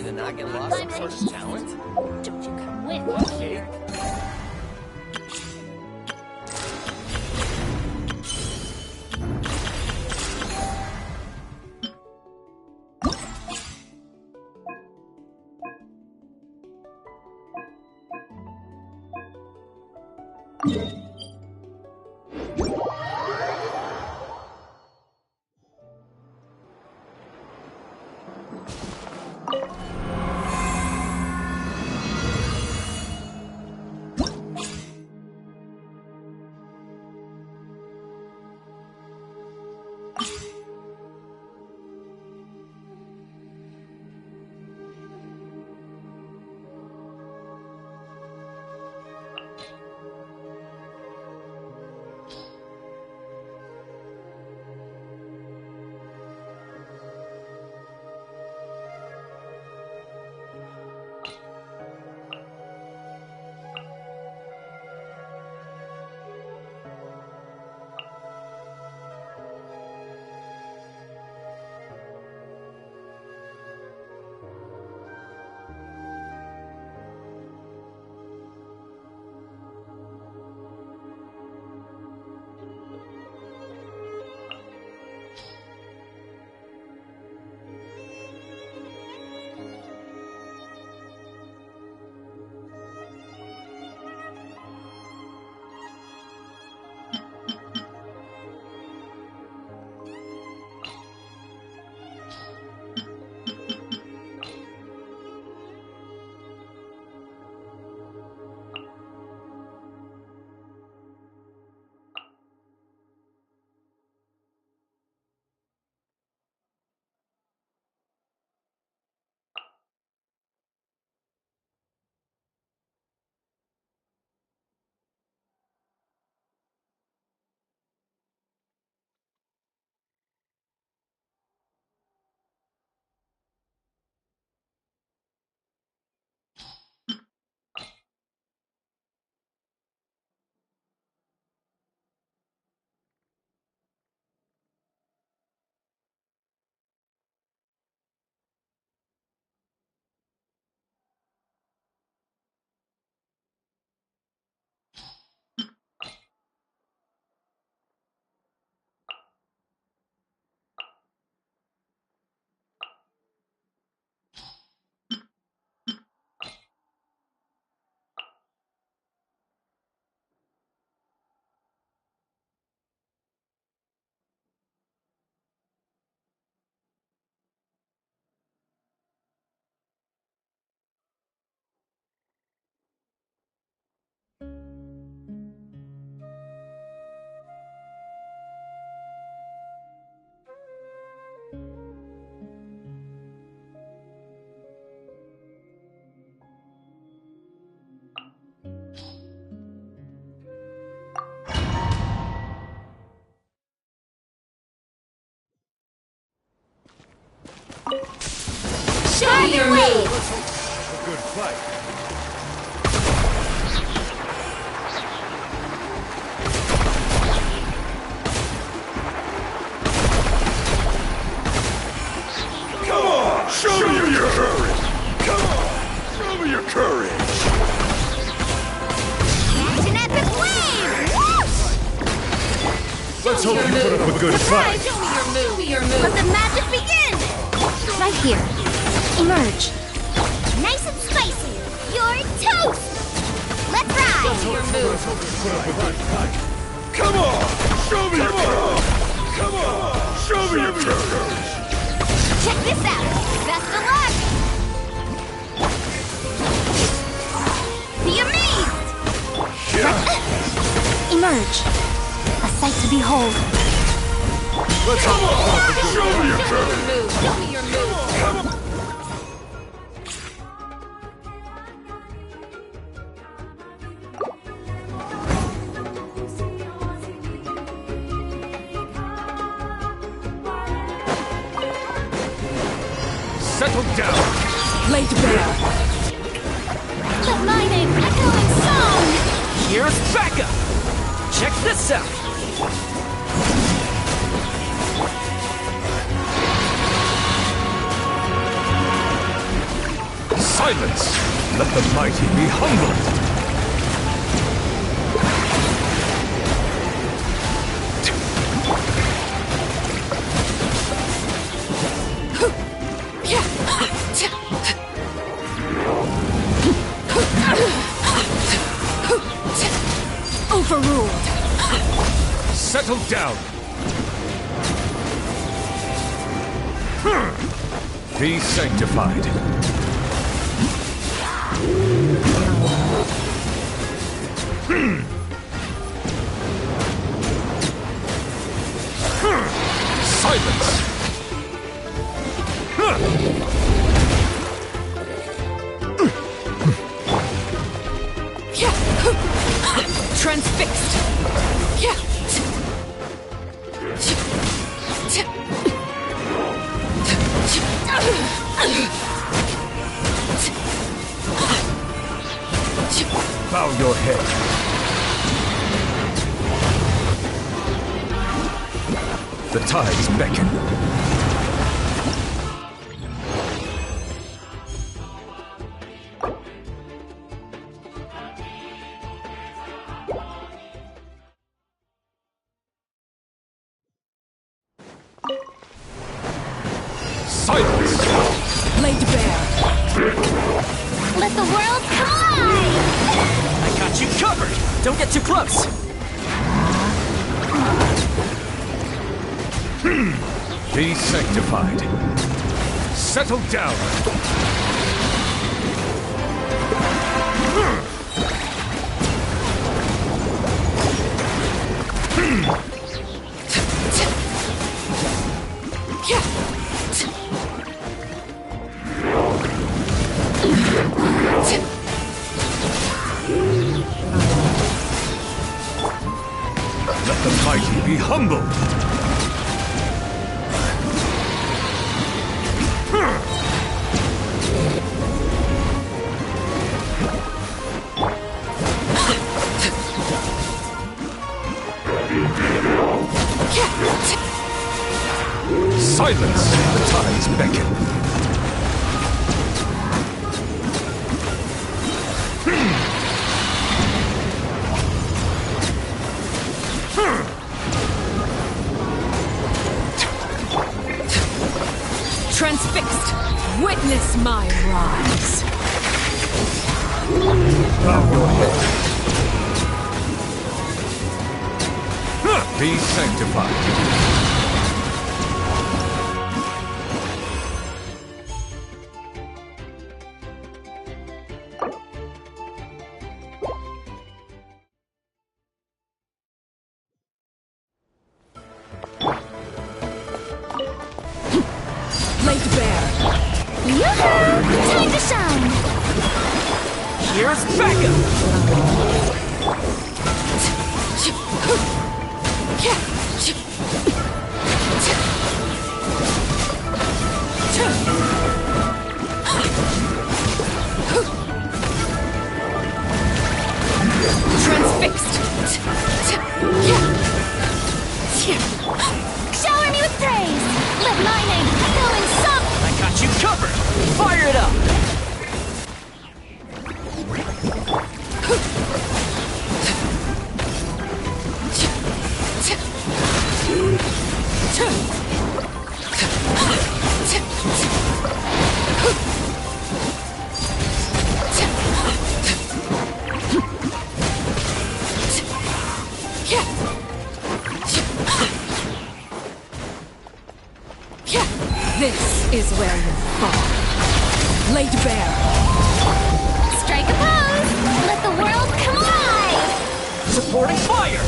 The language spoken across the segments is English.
Did not get lost some sort of talent? Don't you come with? Okay. Show me your move! A good fight. Come on! Show me your courage! Come on! Show me your courage! Catch an epic wave! Whoosh! Let's hope you put up a good fight. Show me your move! Let the magic begin! Right here. Emerge. Nice and spicy. You're toast! Let's ride! Let's hope you put up a good fight. Come on! Show me your courage! Come on! Show me your courage! Check this out! Best of luck! Be amazed! Emerge. A sight to behold. Let's hope you put up a good Show me your fight. courage! Show me your move! Come on! Settle down. Laid bare. Let my name echo in song! Here's Becca. Check this out. Silence! Let the mighty be humbled! Overruled. Settle down! Be sanctified. Silence! Transfixed. Bow your head. The tides beckon. Silence! Laid bare. Let the world collide! I got you covered! Don't get too close! Be sanctified. Settle down. Let the mighty be humbled. Silence! The tides beckon. Transfixed. Witness my rise. Bow your head. Be sanctified. Laid bare. Yoo-hoo! Time to shine! Here's Becca! Transfixed. Shower me with praise. Let my name echo in song. I got you covered! Fire it up! This is where you fall. Laid bare. Strike a pose. Let the world collide. Supporting fire!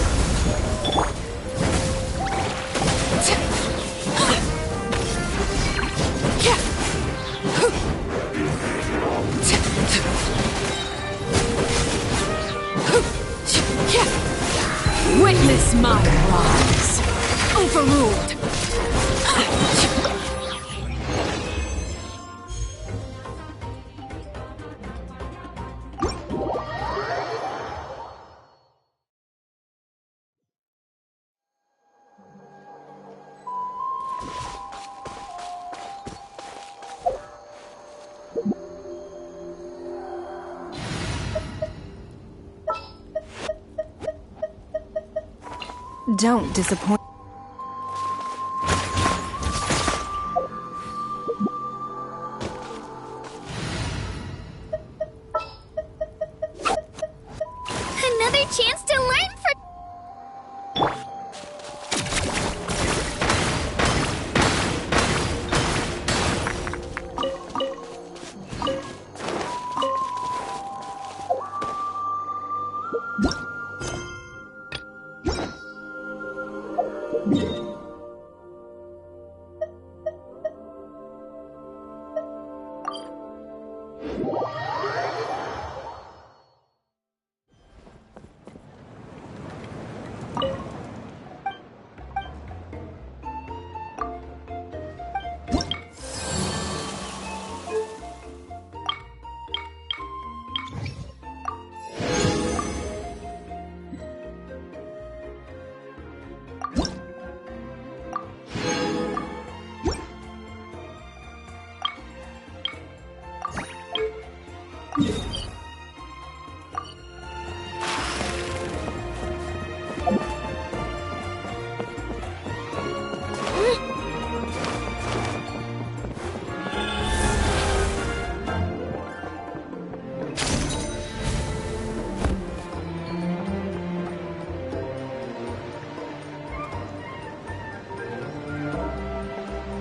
Witness my rise. Overruled. Don't disappoint. Another chance to learn for...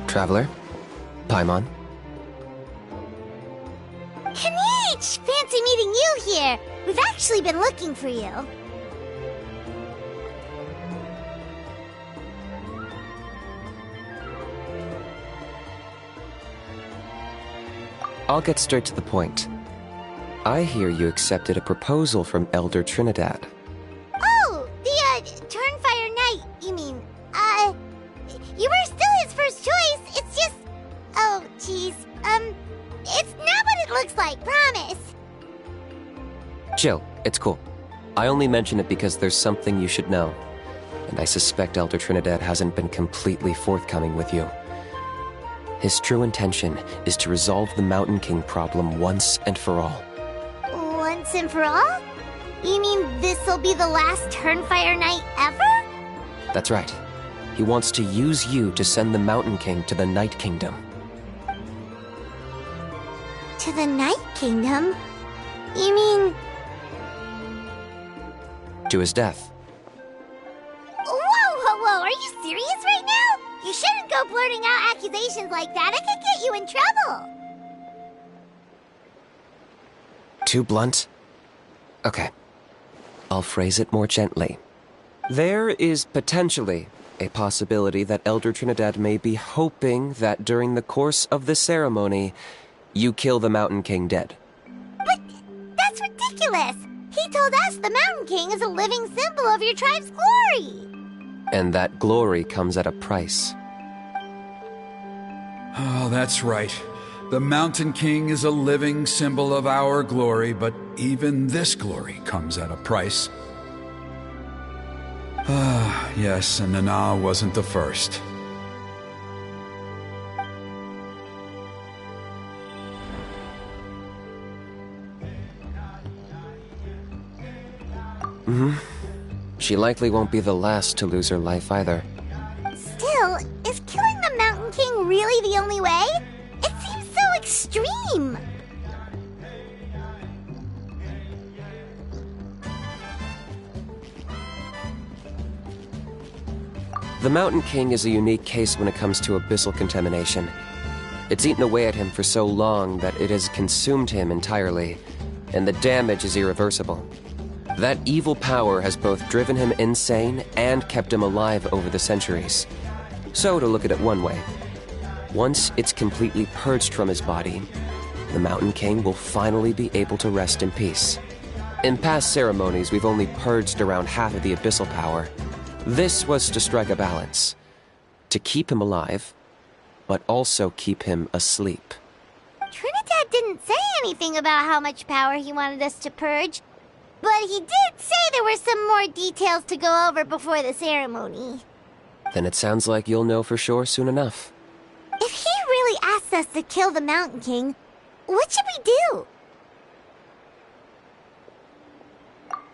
Traveler? Paimon? Kanichi! Fancy meeting you here. We've actually been looking for you. I'll get straight to the point. I hear you accepted a proposal from Elder Trinidad. Oh, the, Turnfire Knight, you mean. You were still his first choice. It's just... Oh, jeez. It's not what it looks like, promise. Chill, it's cool. I only mention it because there's something you should know. And I suspect Elder Trinidad hasn't been completely forthcoming with you. His true intention is to resolve the Mountain King problem once and for all. Once and for all? You mean this'll be the last Turnfire Knight ever? That's right. He wants to use you to send the Mountain King to the Night Kingdom. To the Night Kingdom? You mean... To his death. Whoa, are you serious right now? You shouldn't go blurting out accusations like that. It could get you in trouble. Too blunt? Okay. I'll phrase it more gently. There is potentially a possibility that Elder Trinidad may be hoping that during the course of the ceremony, you kill the Mountain King dead. But that's ridiculous! He told us the Mountain King is a living symbol of your tribe's glory! And that glory comes at a price. Oh, that's right. The Mountain King is a living symbol of our glory, but even this glory comes at a price. Ah, yes, and Nana wasn't the first. She likely won't be the last to lose her life either. Still, is killing the Mountain King really the only way? It seems so extreme! The Mountain King is a unique case when it comes to abyssal contamination. It's eaten away at him for so long that it has consumed him entirely, and the damage is irreversible. That evil power has both driven him insane and kept him alive over the centuries. So, to look at it one way, once it's completely purged from his body, the Mountain King will finally be able to rest in peace. In past ceremonies, we've only purged around half of the abyssal power. This was to strike a balance, to keep him alive, but also keep him asleep. Trinidad didn't say anything about how much power he wanted us to purge, but he did say there were some more details to go over before the ceremony. Then it sounds like you'll know for sure soon enough. If he really asks us to kill the Mountain King, what should we do?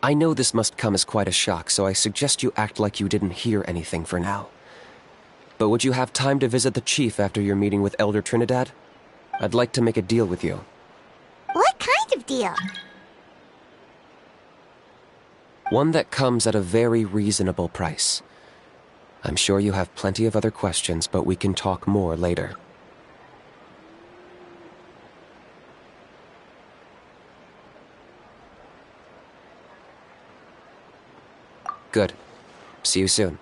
I know this must come as quite a shock, so I suggest you act like you didn't hear anything for now. But would you have time to visit the chief after your meeting with Elder Trinidad? I'd like to make a deal with you. What kind of deal? One that comes at a very reasonable price. I'm sure you have plenty of other questions, but we can talk more later. Good. See you soon.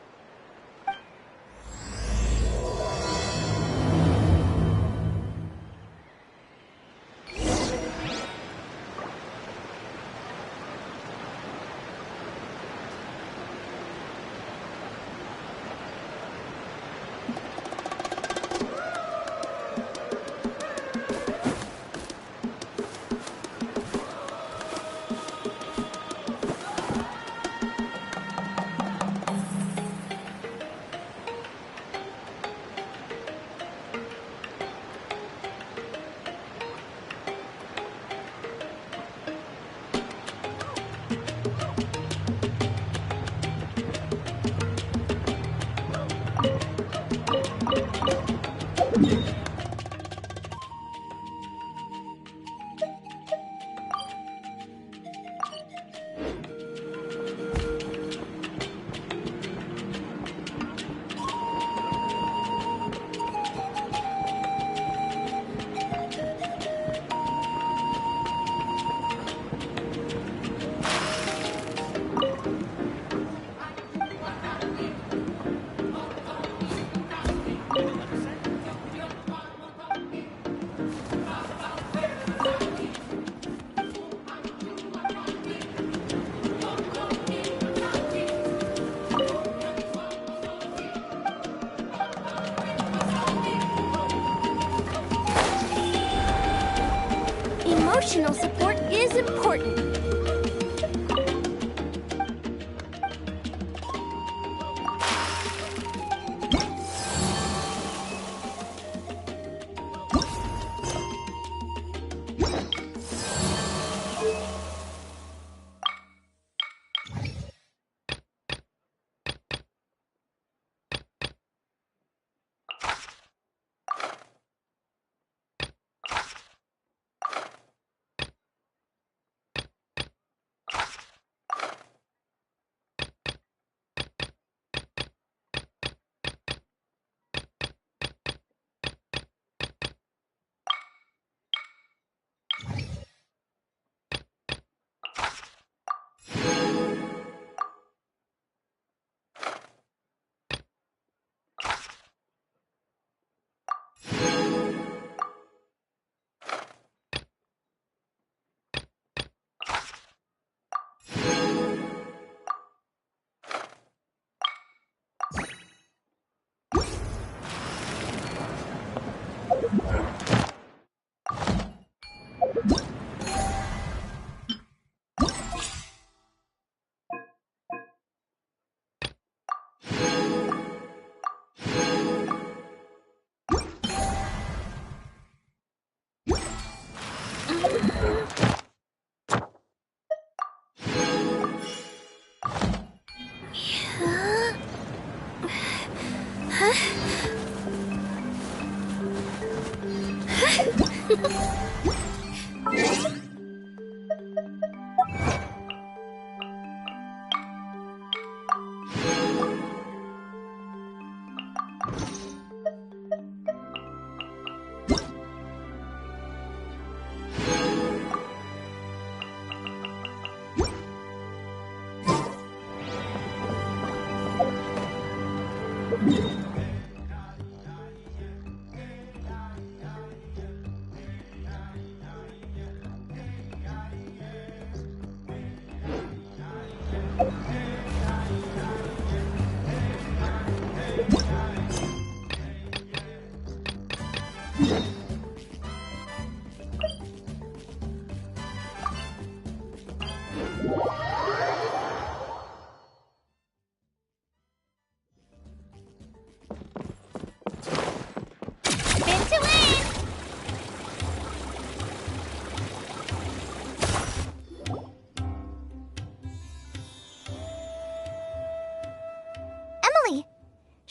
Emotional support is important.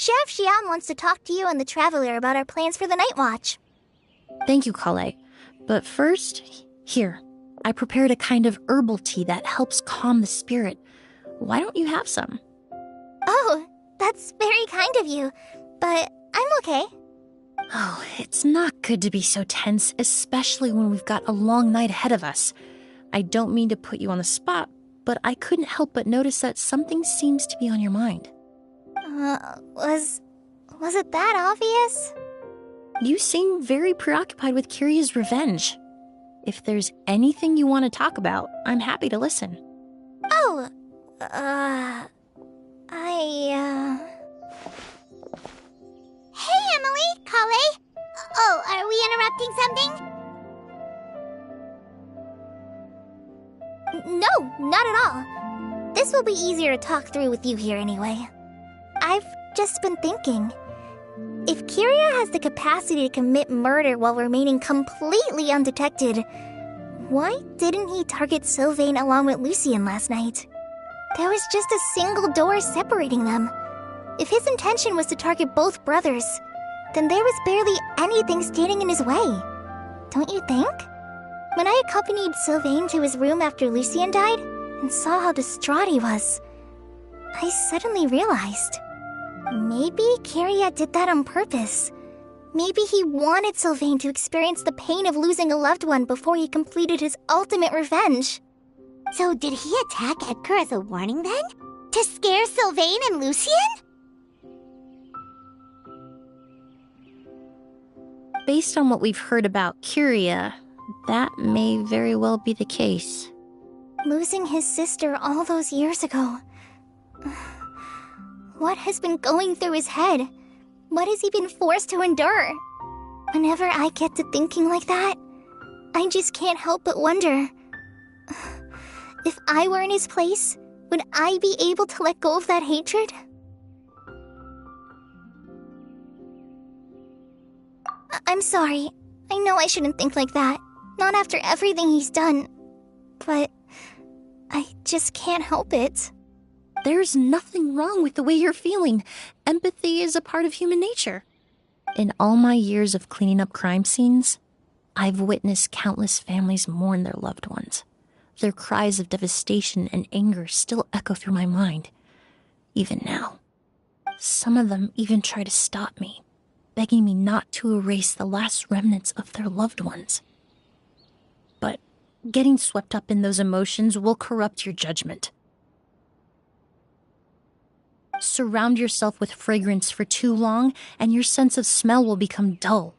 Chef Xian wants to talk to you and the Traveler about our plans for the night watch. Thank you, Kale. But first, here, I prepared a kind of herbal tea that helps calm the spirit. Why don't you have some? Oh, that's very kind of you, but I'm okay. Oh, it's not good to be so tense, especially when we've got a long night ahead of us. I don't mean to put you on the spot, but I couldn't help but notice that something seems to be on your mind. Was it that obvious? You seem very preoccupied with Kiria's revenge. If there's anything you want to talk about, I'm happy to listen. Oh, Hey, Emily, Kale. Oh, are we interrupting something? No, not at all. This will be easier to talk through with you here anyway. I've just been thinking. If Kiria has the capacity to commit murder while remaining completely undetected, why didn't he target Sylvain along with Lucien last night? There was just a single door separating them. If his intention was to target both brothers, then there was barely anything standing in his way. Don't you think? When I accompanied Sylvain to his room after Lucien died and saw how distraught he was, I suddenly realized. Maybe Kiria did that on purpose. Maybe he wanted Sylvain to experience the pain of losing a loved one before he completed his ultimate revenge. So did he attack Edgar as a warning then? To scare Sylvain and Lucien? Based on what we've heard about Kiria, that may very well be the case. Losing his sister all those years ago. What has been going through his head? What has he been forced to endure? Whenever I get to thinking like that, I just can't help but wonder. If I were in his place, would I be able to let go of that hatred? I'm sorry. I know I shouldn't think like that. Not after everything he's done. But I just can't help it. There's nothing wrong with the way you're feeling. Empathy is a part of human nature. In all my years of cleaning up crime scenes, I've witnessed countless families mourn their loved ones. Their cries of devastation and anger still echo through my mind, even now. Some of them even try to stop me, begging me not to erase the last remnants of their loved ones. But getting swept up in those emotions will corrupt your judgment. Surround yourself with fragrance for too long, and your sense of smell will become dull.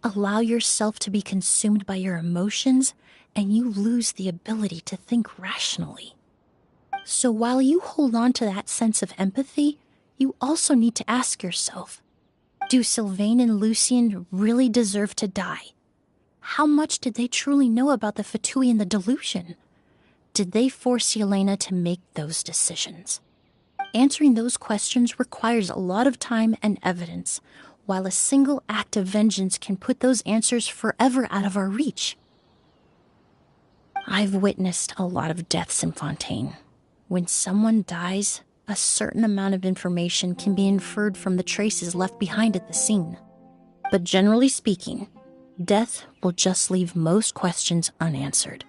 Allow yourself to be consumed by your emotions, and you lose the ability to think rationally. So while you hold on to that sense of empathy, you also need to ask yourself, do Sylvain and Lucien really deserve to die? How much did they truly know about the Fatui and the delusion? Did they force Yelena to make those decisions? Answering those questions requires a lot of time and evidence, while a single act of vengeance can put those answers forever out of our reach. I've witnessed a lot of deaths in Fontaine. When someone dies, a certain amount of information can be inferred from the traces left behind at the scene. But generally speaking, death will just leave most questions unanswered,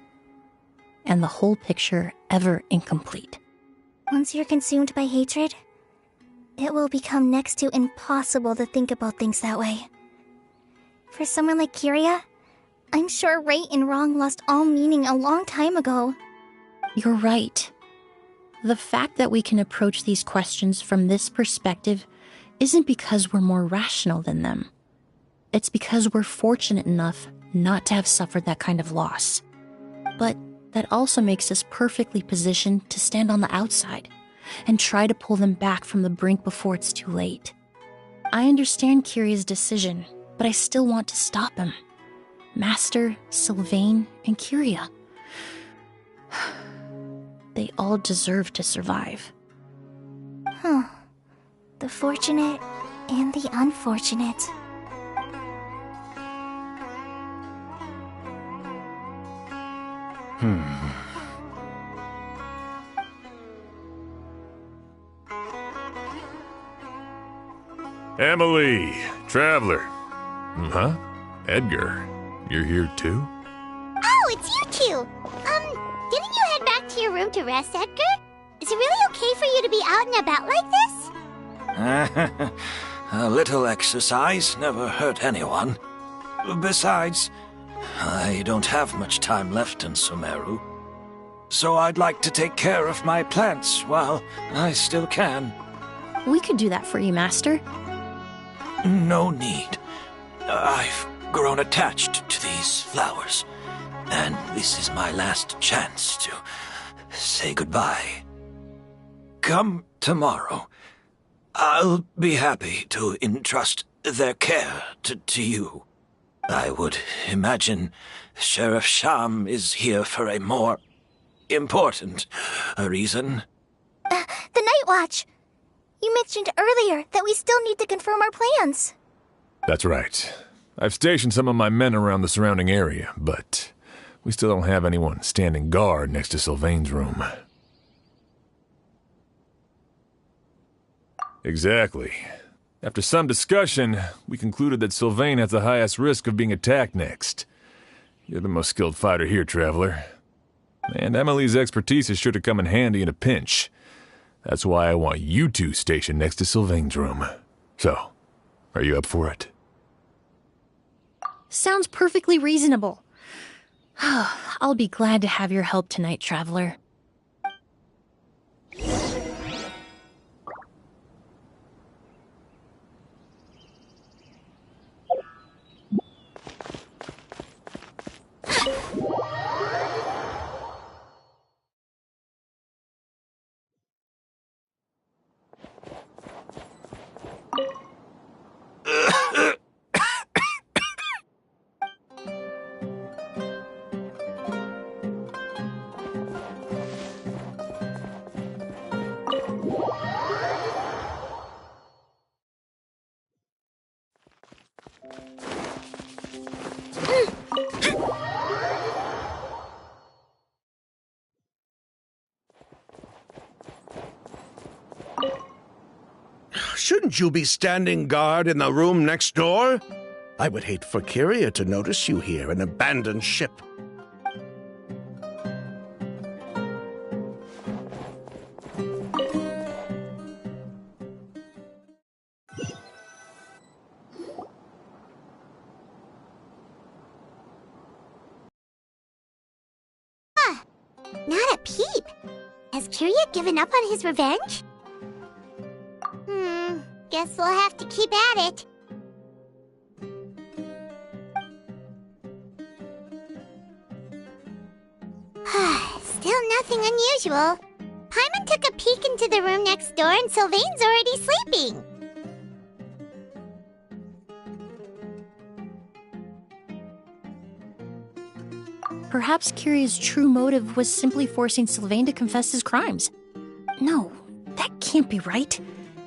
and the whole picture ever incomplete. Once you're consumed by hatred, it will become next to impossible to think about things that way. For someone like Kiria, I'm sure right and wrong lost all meaning a long time ago. You're right. The fact that we can approach these questions from this perspective isn't because we're more rational than them. It's because we're fortunate enough not to have suffered that kind of loss. But that also makes us perfectly positioned to stand on the outside and try to pull them back from the brink before it's too late. I understand Kiria's decision, but I still want to stop him. Master, Sylvain, and Kiria. They all deserve to survive. The fortunate and the unfortunate. Emily, Traveler. Huh? Edgar, you're here too? Oh, it's you two! Didn't you head back to your room to rest, Edgar? Is it really okay for you to be out and about like this? A little exercise never hurt anyone. Besides, I don't have much time left in Sumeru. So I'd like to take care of my plants while I still can. We could do that for you, Master. No need. I've grown attached to these flowers, and this is my last chance to say goodbye. Come tomorrow. I'll be happy to entrust their care to you. I would imagine Sheriff Sham is here for a more important reason. The Night Watch! You mentioned earlier that we still need to confirm our plans. That's right. I've stationed some of my men around the surrounding area, but we still don't have anyone standing guard next to Sylvain's room. Exactly. After some discussion, we concluded that Sylvain has the highest risk of being attacked next. You're the most skilled fighter here, Traveler. And Emily's expertise is sure to come in handy in a pinch. That's why I want you two stationed next to Sylvain's room. So, are you up for it? Sounds perfectly reasonable. I'll be glad to have your help tonight, Traveler. Shouldn't you be standing guard in the room next door? I would hate for Kyria to notice you here, an abandoned ship. Not a peep. Has Kyria given up on his revenge? Guess we'll have to keep at it. Still nothing unusual. Paimon took a peek into the room next door and Sylvain's already sleeping. Perhaps Kyria's true motive was simply forcing Sylvain to confess his crimes. No, that can't be right.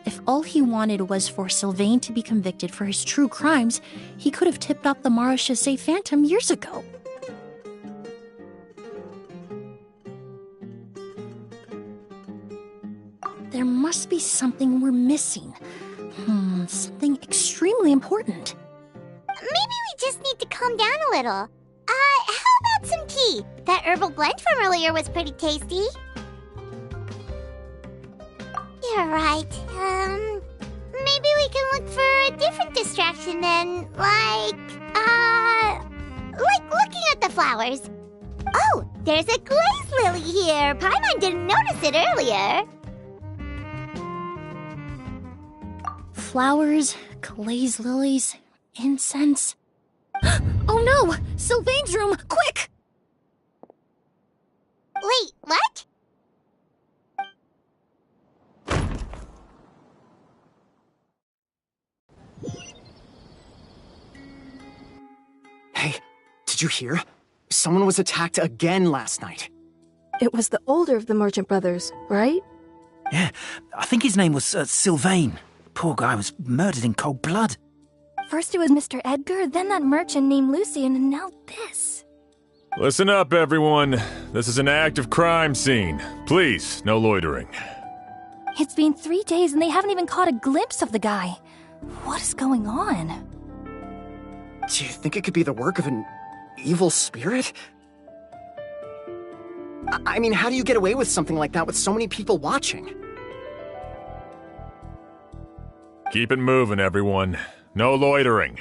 If all he wanted was for Sylvain to be convicted for his true crimes, he could have tipped off the Marechaussee Phantom years ago. There must be something we're missing. Something extremely important. Maybe we just need to calm down a little. How about some tea? That herbal blend from earlier was pretty tasty. You're right. Maybe we can look for a different distraction then, like looking at the flowers. Oh, there's a glaze lily here. Paimon didn't notice it earlier. Flowers, glaze lilies, incense. Oh no! Sylvain's room! Quick! Wait, what? Hey, did you hear? Someone was attacked again last night. It was the older of the Merchant brothers, right? Yeah, I think his name was Sylvain. Poor guy was murdered in cold blood. First it was Mr. Edgar, then that merchant named Lucian, and now this. Listen up, everyone. This is an active crime scene. Please, no loitering. It's been 3 days and they haven't even caught a glimpse of the guy. What is going on? Do you think it could be the work of an evil spirit? I mean, how do you get away with something like that with so many people watching? Keep it moving, everyone. No loitering.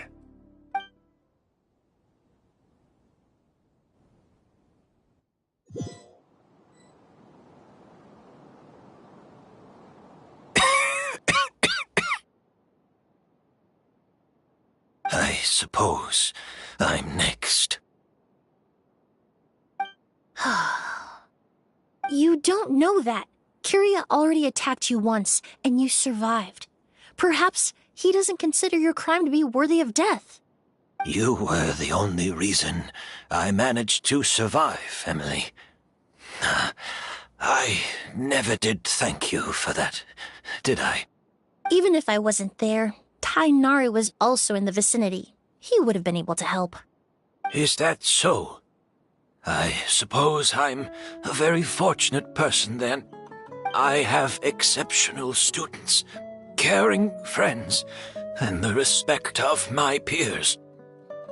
I suppose I'm next. You don't know that. Kiria already attacked you once, and you survived. Perhaps he doesn't consider your crime to be worthy of death. You were the only reason I managed to survive, Emily. I never did thank you for that, did I? Even if I wasn't there, Tainari was also in the vicinity. He would have been able to help. Is that so? I suppose I'm a very fortunate person, then. I have exceptional students, caring friends, and the respect of my peers.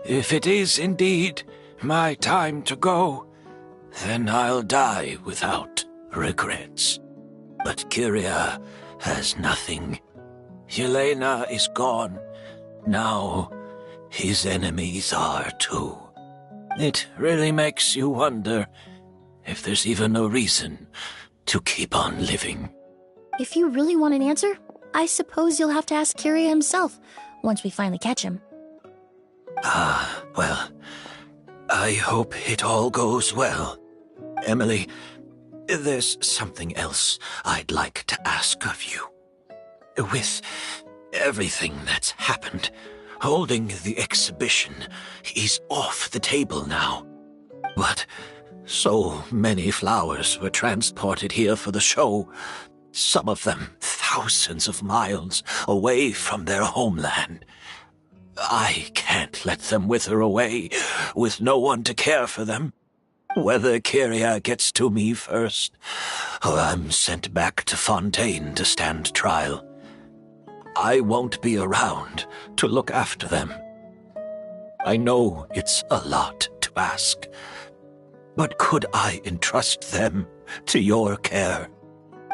If it is indeed my time to go, then I'll die without regrets. But Kiria has nothing. Yelena is gone. Now, his enemies are too. It really makes you wonder if there's even a reason to keep on living. If you really want an answer, I suppose you'll have to ask Kiria himself once we finally catch him. Well, I hope it all goes well. Emily, there's something else I'd like to ask of you. With everything that's happened, holding the exhibition is off the table now. But so many flowers were transported here for the show, some of them thousands of miles away from their homeland. I can't let them wither away with no one to care for them. Whether Kiria gets to me first, or I'm sent back to Fontaine to stand trial, I won't be around to look after them. I know it's a lot to ask, but could I entrust them to your care?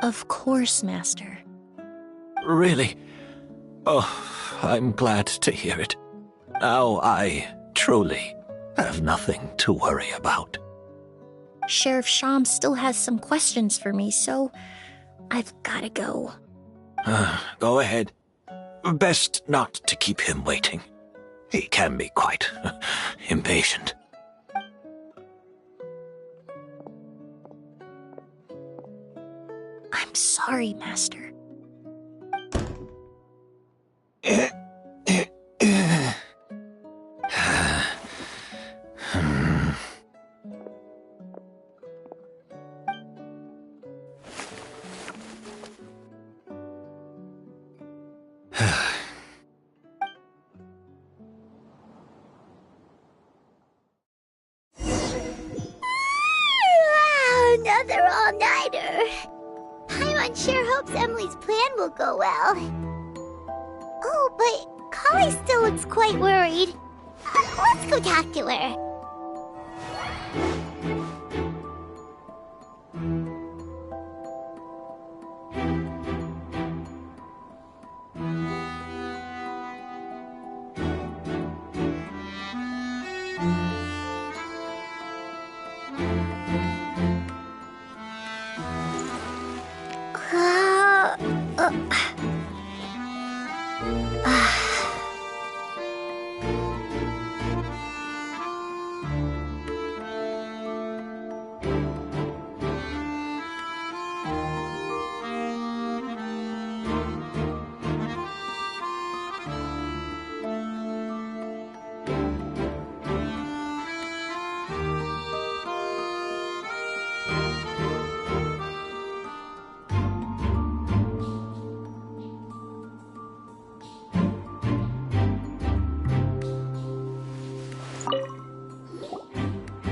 Of course, Master. Really? Oh, I'm glad to hear it. Now I truly have nothing to worry about. Sheriff Sham still has some questions for me, so I've gotta go. Go ahead. Best not to keep him waiting. He can be quite impatient. I'm sorry, Master. Another all-nighter. Paimon sure hopes Emily's plan will go well. Oh, but Kali still looks quite worried. Let's go talk to her.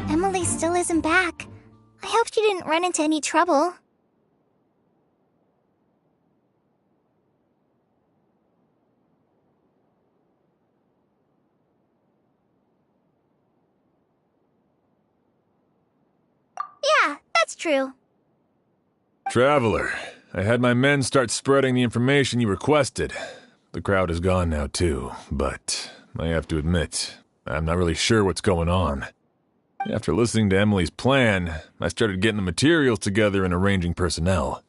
Emily still isn't back. I hope she didn't run into any trouble. that's true. Traveler, I had my men start spreading the information you requested. The crowd is gone now, too, but I have to admit, I'm not really sure what's going on. After listening to Emily's plan, I started getting the materials together and arranging personnel.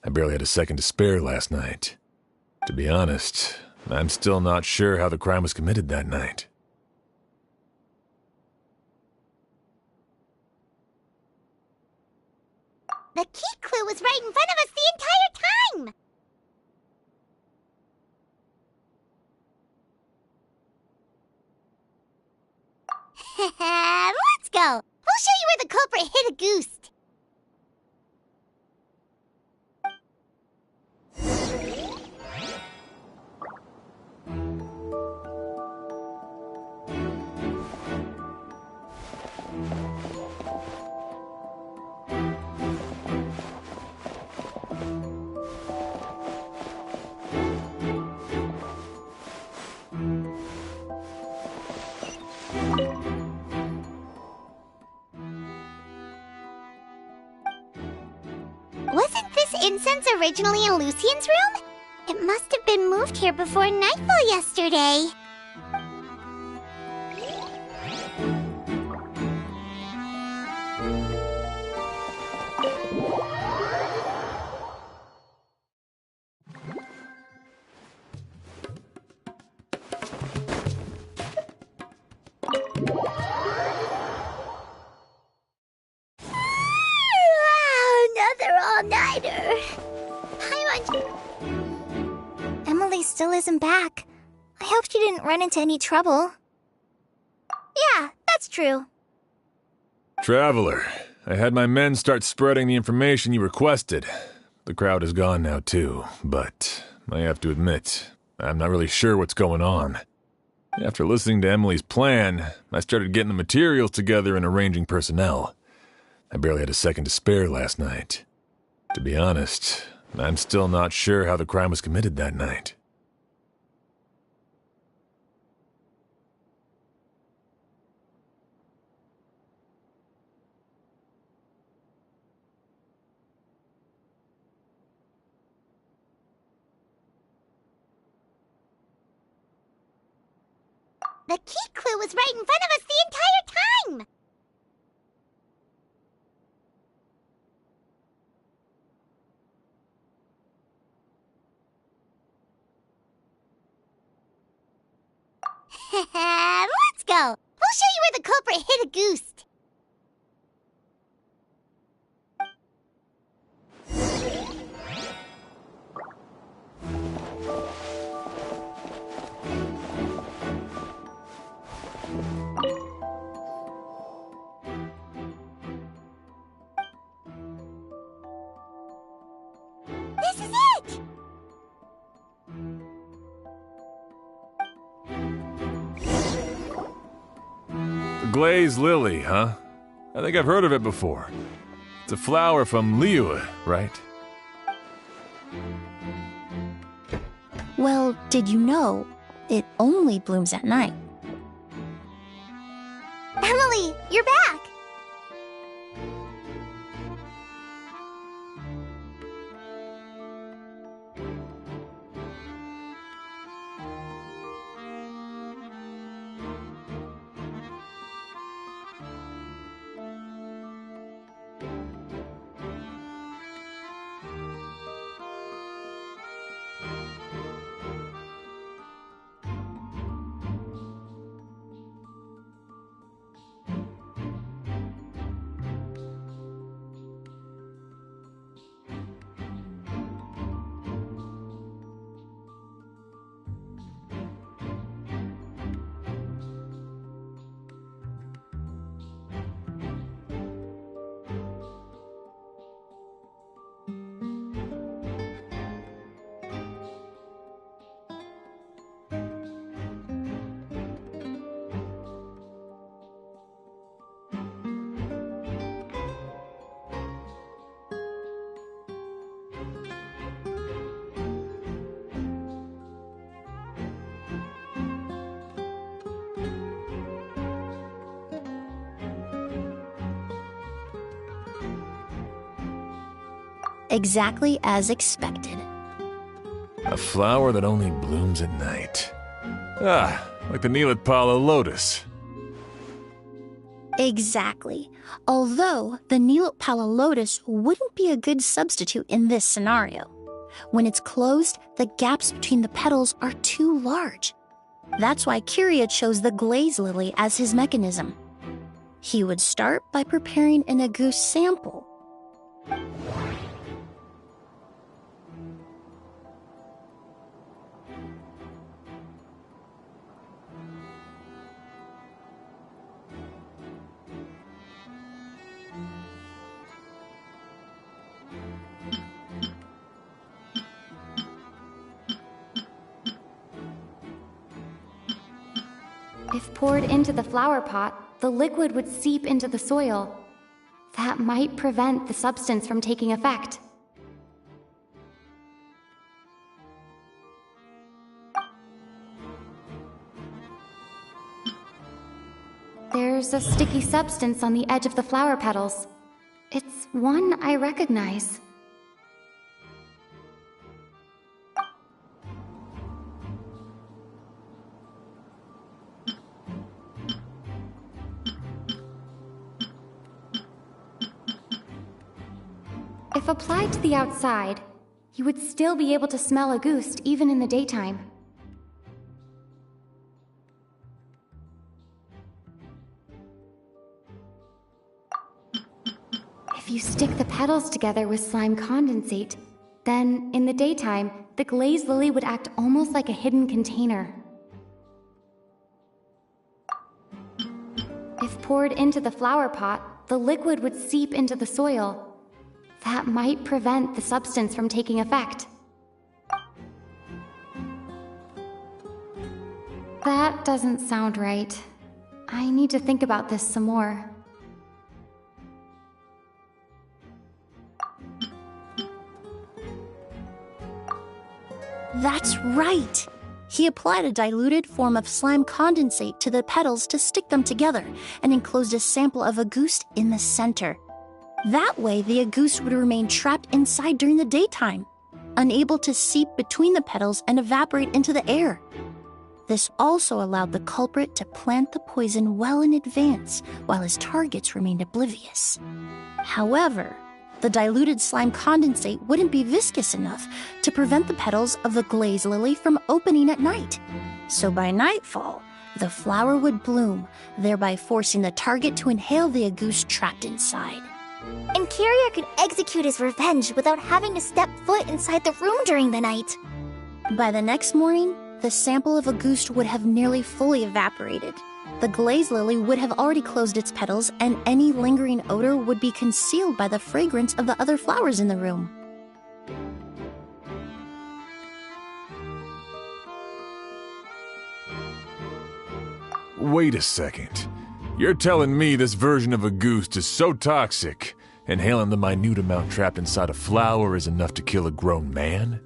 I barely had a second to spare last night. To be honest, I'm still not sure how the crime was committed that night. The key clue was right in front of us the entire time! Let's go! We'll show you where the culprit hid a goose. Wasn't this incense originally in Lucien's room? It must have been moved here before nightfall yesterday. Another all-nighter. Emily still isn't back. I hope she didn't run into any trouble. Yeah, that's true. Traveler, I had my men start spreading the information you requested. The crowd is gone now, too, but I have to admit, I'm not really sure what's going on. After listening to Emily's plan, I started getting the materials together and arranging personnel. I barely had a second to spare last night. To be honest, I'm still not sure how the crime was committed that night. The key clue was right in front of us the entire time! Let's go! We'll show you where the culprit hid a goose. This is it! The glazed lily, huh? I think I've heard of it before. It's a flower from Liyue, right? Well, did you know it only blooms at night? Emily, you're back! exactly as expected. A flower that only blooms at night. Ah, like the Neelitpala lotus. Exactly. Although the Neelitpala lotus wouldn't be a good substitute in this scenario. When it's closed, the gaps between the petals are too large. That's why Kiria chose the glaze lily as his mechanism. He would start by preparing an Agoost sample. If poured into the flower pot, the liquid would seep into the soil. That might prevent the substance from taking effect. There's a sticky substance on the edge of the flower petals. It's one I recognize. If applied to the outside, you would still be able to smell Agoost even in the daytime. If you stick the petals together with slime condensate, then in the daytime, the glaze lily would act almost like a hidden container. If poured into the flower pot, the liquid would seep into the soil. That might prevent the substance from taking effect. That doesn't sound right. I need to think about this some more. That's right! He applied a diluted form of slime condensate to the petals to stick them together and enclosed a sample of Agoost in the center. That way, the Agoost would remain trapped inside during the daytime, unable to seep between the petals and evaporate into the air. This also allowed the culprit to plant the poison well in advance, while his targets remained oblivious. However, the diluted slime condensate wouldn't be viscous enough to prevent the petals of the glaze lily from opening at night. So by nightfall, the flower would bloom, thereby forcing the target to inhale the Agoost trapped inside. And Kiria could execute his revenge without having to step foot inside the room during the night. By the next morning, the sample of Agoost would have nearly fully evaporated. The glaze lily would have already closed its petals, and any lingering odor would be concealed by the fragrance of the other flowers in the room. Wait a second. You're telling me this version of Agoost is so toxic, inhaling the minute amount trapped inside a flower is enough to kill a grown man?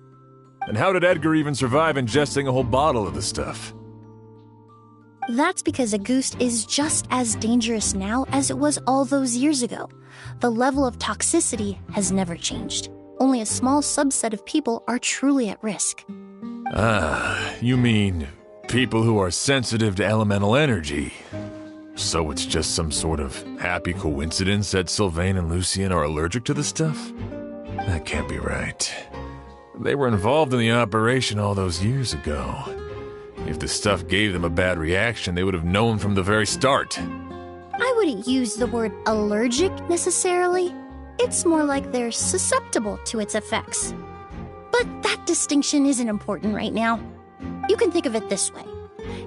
And how did Edgar even survive ingesting a whole bottle of the stuff? That's because Agoost is just as dangerous now as it was all those years ago. The level of toxicity has never changed. Only a small subset of people are truly at risk. Ah, you mean people who are sensitive to elemental energy. So it's just some sort of happy coincidence that Sylvain and Lucien are allergic to the stuff? That can't be right. They were involved in the operation all those years ago. If the stuff gave them a bad reaction, they would have known from the very start. I wouldn't use the word allergic necessarily. It's more like they're susceptible to its effects. But that distinction isn't important right now. You can think of it this way.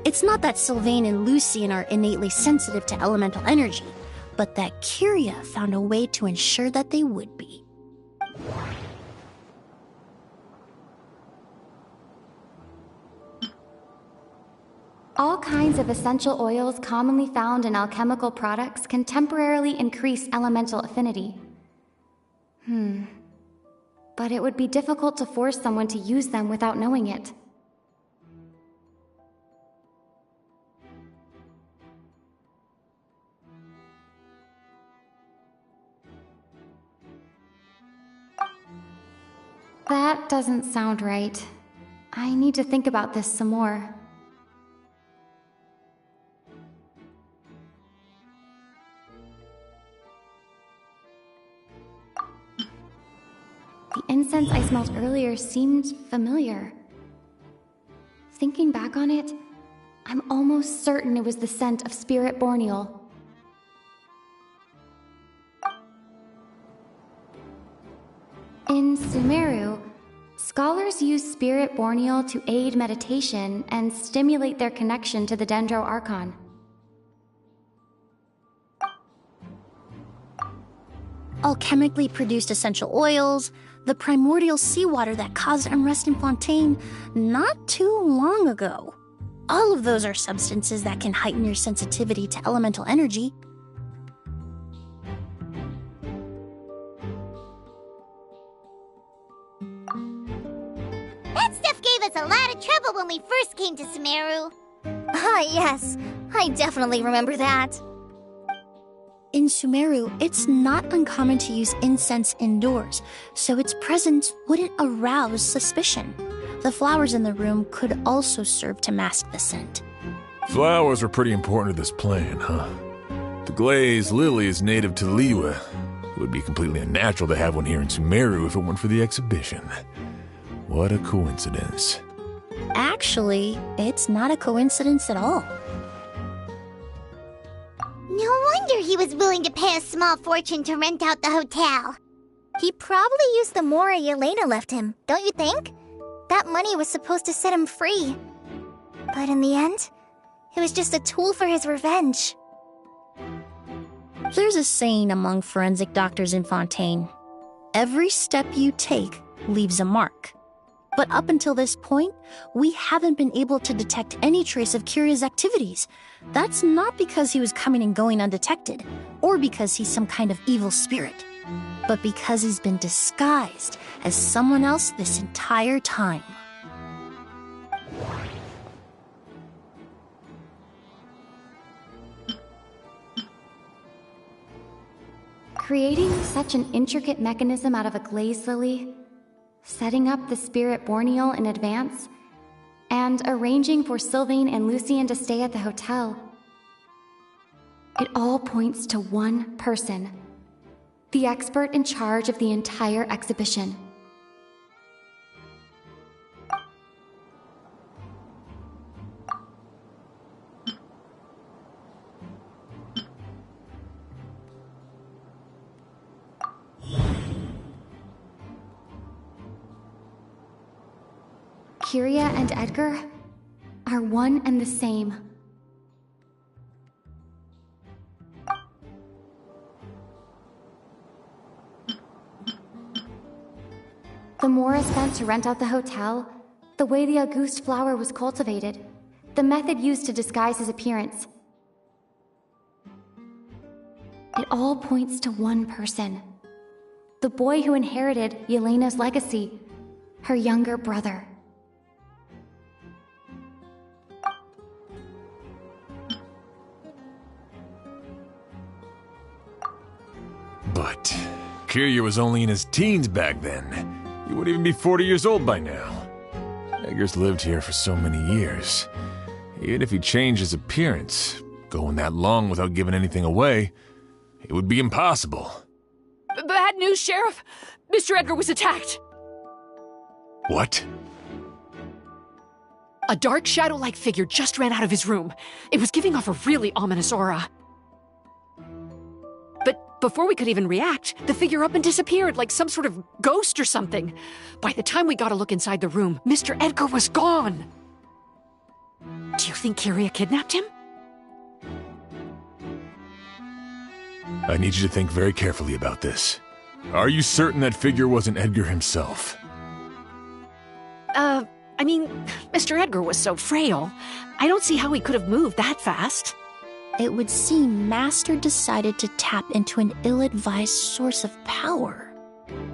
It's not that Sylvain and Lucien are innately sensitive to elemental energy, but that Kiria found a way to ensure that they would be. All kinds of essential oils commonly found in alchemical products can temporarily increase elemental affinity. But it would be difficult to force someone to use them without knowing it. That doesn't sound right. I need to think about this some more. The incense I smelled earlier seemed familiar. Thinking back on it, I'm almost certain it was the scent of Spirit Borneal. In Sumeru, scholars use Spirit Borneal to aid meditation and stimulate their connection to the Dendro Archon. Alchemically produced essential oils, the primordial seawater that caused unrest in Fontaine not too long ago. All of those are substances that can heighten your sensitivity to elemental energy. That stuff gave us a lot of trouble when we first came to Sumeru. Ah, yes. I definitely remember that. In Sumeru, it's not uncommon to use incense indoors, so its presence wouldn't arouse suspicion. The flowers in the room could also serve to mask the scent. Flowers were pretty important to this plan, huh? The glazed lily is native to Liyue. It would be completely unnatural to have one here in Sumeru if it weren't for the exhibition. What a coincidence. Actually, it's not a coincidence at all. No wonder he was willing to pay a small fortune to rent out the hotel. He probably used the mora Yelena left him, don't you think? That money was supposed to set him free. But in the end, it was just a tool for his revenge. There's a saying among forensic doctors in Fontaine. Every step you take leaves a mark. But up until this point, we haven't been able to detect any trace of Kiria's activities. That's not because he was coming and going undetected, or because he's some kind of evil spirit, but because he's been disguised as someone else this entire time. Creating such an intricate mechanism out of a glazed lily, setting up the Spirit Borneal in advance, and arranging for Sylvain and Lucien to stay at the hotel. It all points to one person, the expert in charge of the entire exhibition. Kiria and Edgar are one and the same. The Mora spent to rent out the hotel, the way the Auguste flower was cultivated, the method used to disguise his appearance. It all points to one person. The boy who inherited Yelena's legacy, her younger brother. But Kiria was only in his teens back then. He wouldn't even be 40 years old by now. Edgar's lived here for so many years. Even if he changed his appearance, going that long without giving anything away, it would be impossible. Bad news, Sheriff! Mr. Edgar was attacked! What? A dark shadow-like figure just ran out of his room. It was giving off a really ominous aura. But before we could even react, the figure up and disappeared like some sort of ghost or something. By the time we got a look inside the room, Mr. Edgar was gone. Do you think Kiria kidnapped him? I need you to think very carefully about this. Are you certain that figure wasn't Edgar himself? I mean, Mr. Edgar was so frail. I don't see how he could have moved that fast. It would seem Master decided to tap into an ill-advised source of power.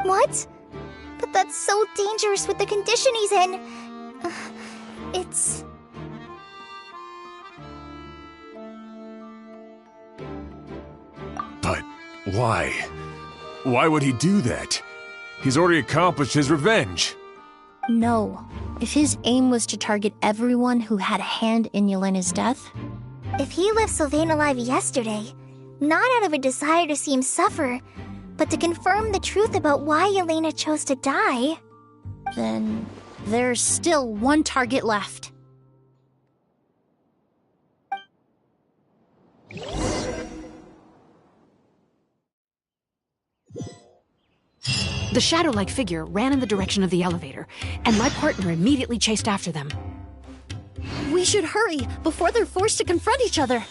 What? But that's so dangerous with the condition he's in. It's... But why? Why would he do that? He's already accomplished his revenge. No. If his aim was to target everyone who had a hand in Yelena's death... If he left Sylvain alive yesterday, not out of a desire to see him suffer, but to confirm the truth about why Yelena chose to die... Then there's still one target left. The shadow-like figure ran in the direction of the elevator, and my partner immediately chased after them. We should hurry before they're forced to confront each other.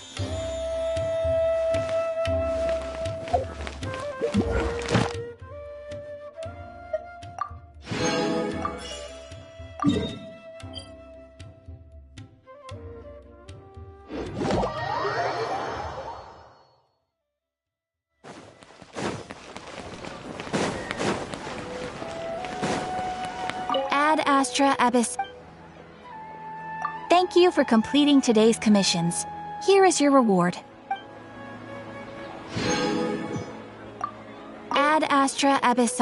Ad Astra Abyss. Thank you for completing today's commissions. Here is your reward. Ad Astra Abyss.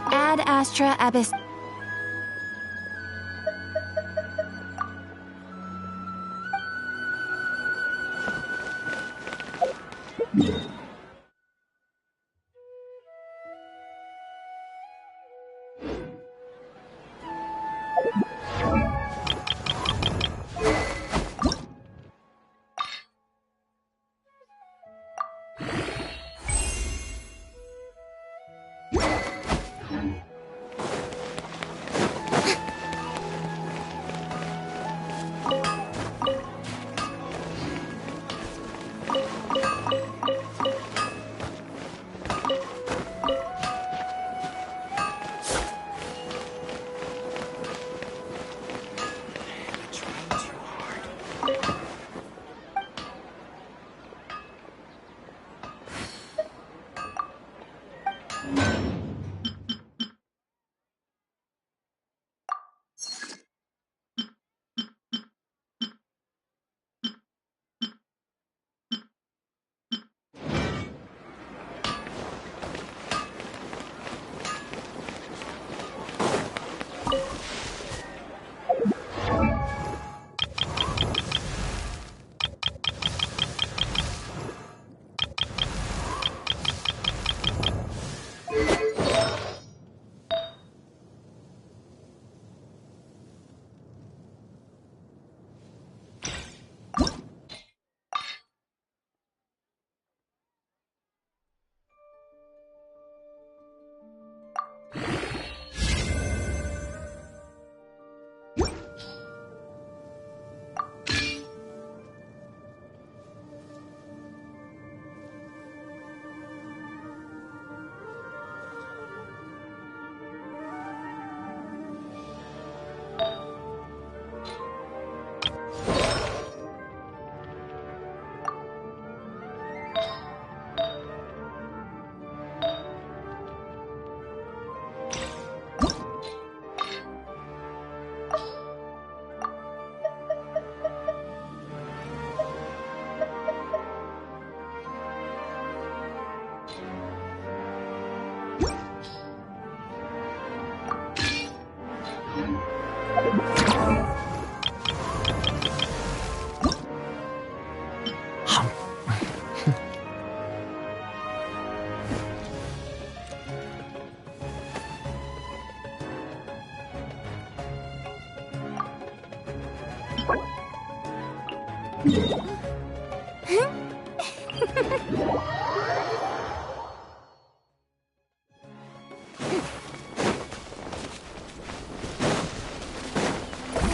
Ad Astra Abyss.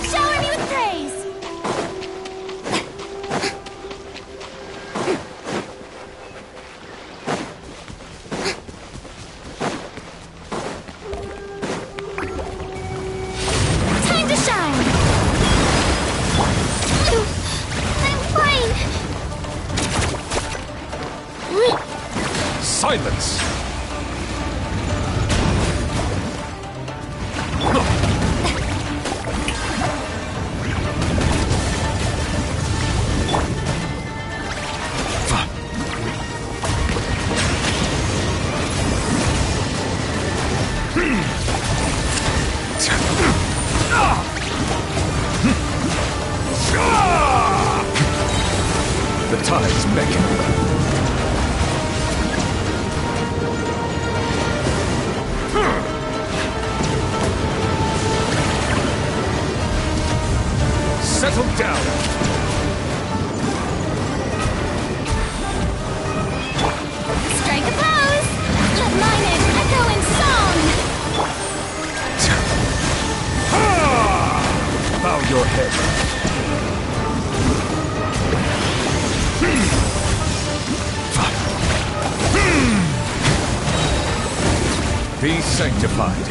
Shower me with praise! Silence! The tide's beckoning. Settle down! Strike a pose! Let mine echo in song! Bow your head. Be sanctified.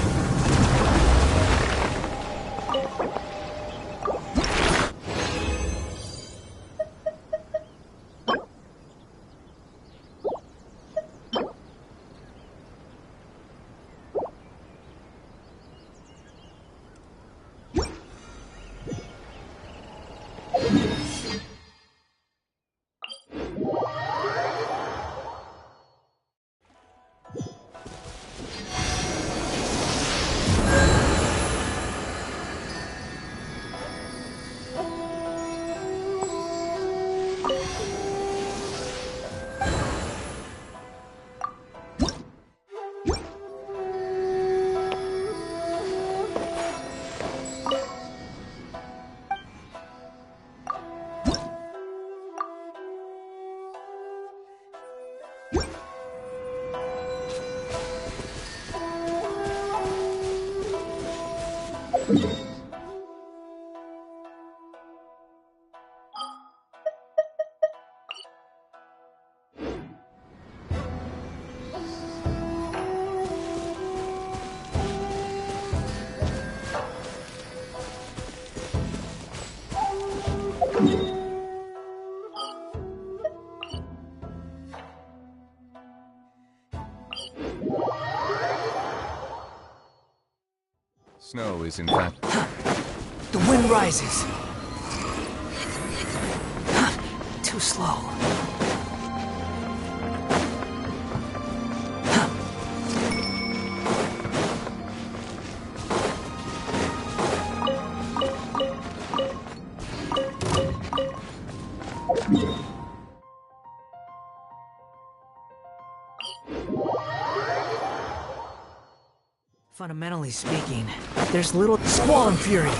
Snow is in fact... The wind rises. Too slow. Fundamentally speaking, there's little Squall and Fury.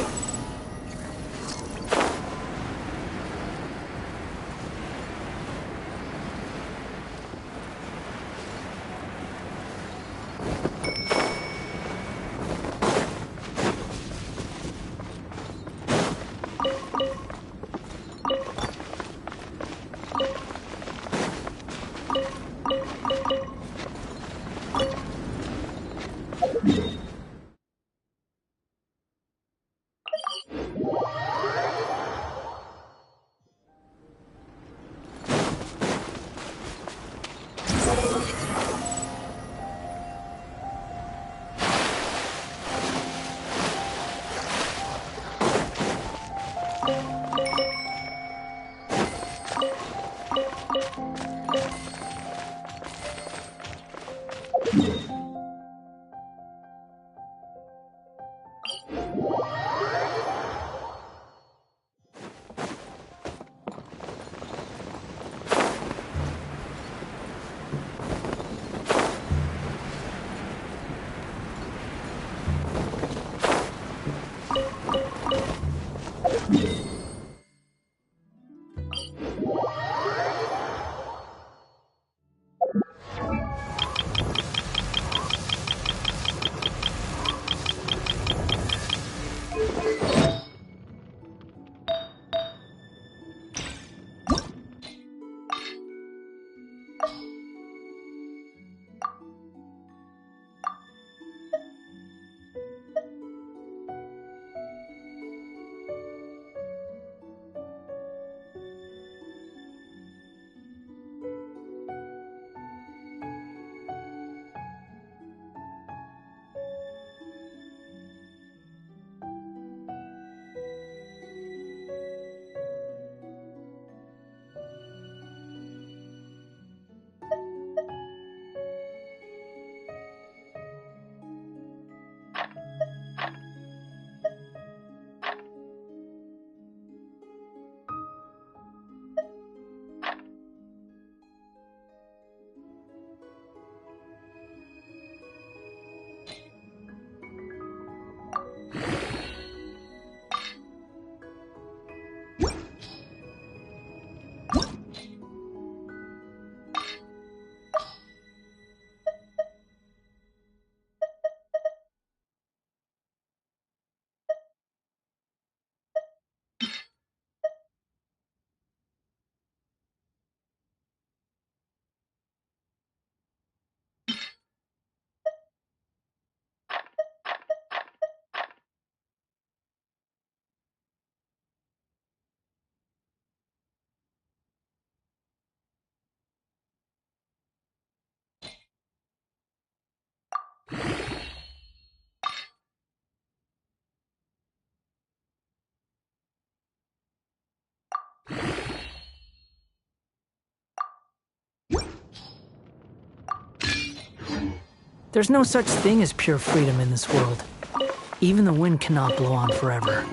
There's no such thing as pure freedom in this world. Even the wind cannot blow on forever.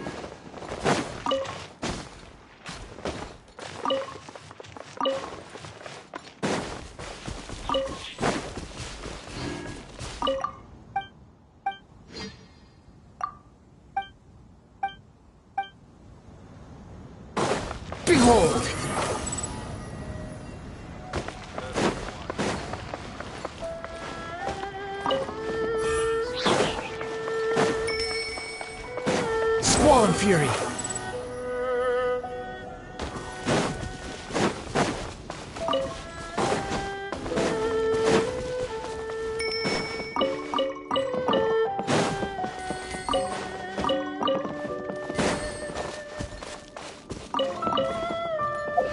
Behold! Squall and Fury!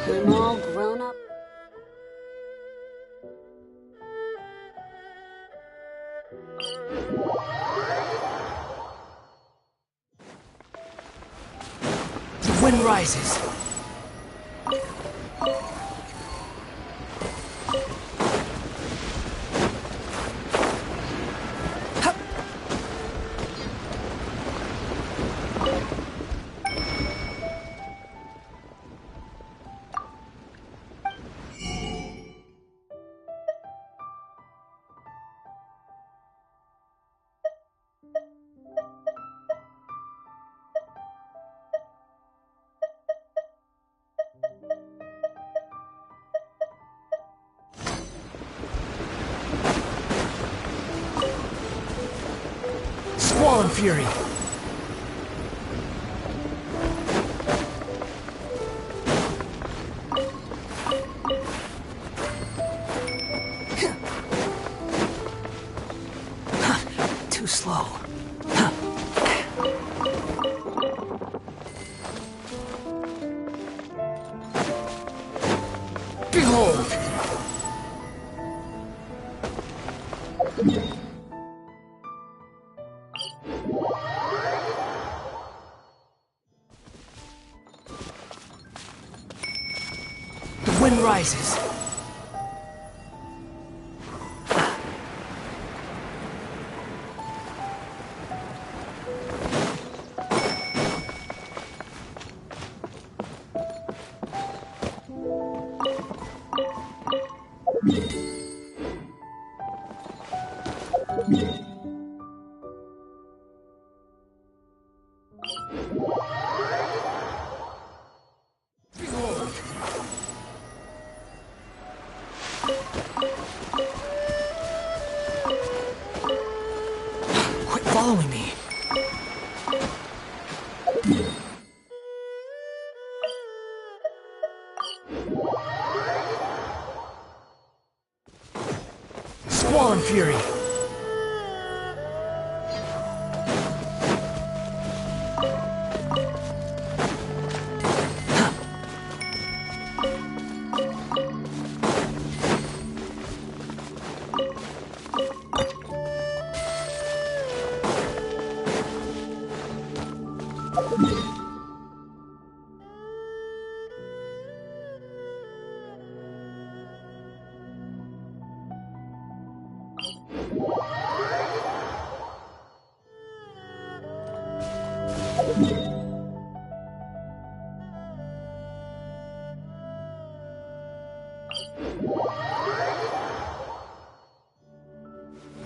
I'm all grown up. The wind rises. Squall and Fury! Too slow. Behold! The wind rises. Quit following me. Squall and Fury!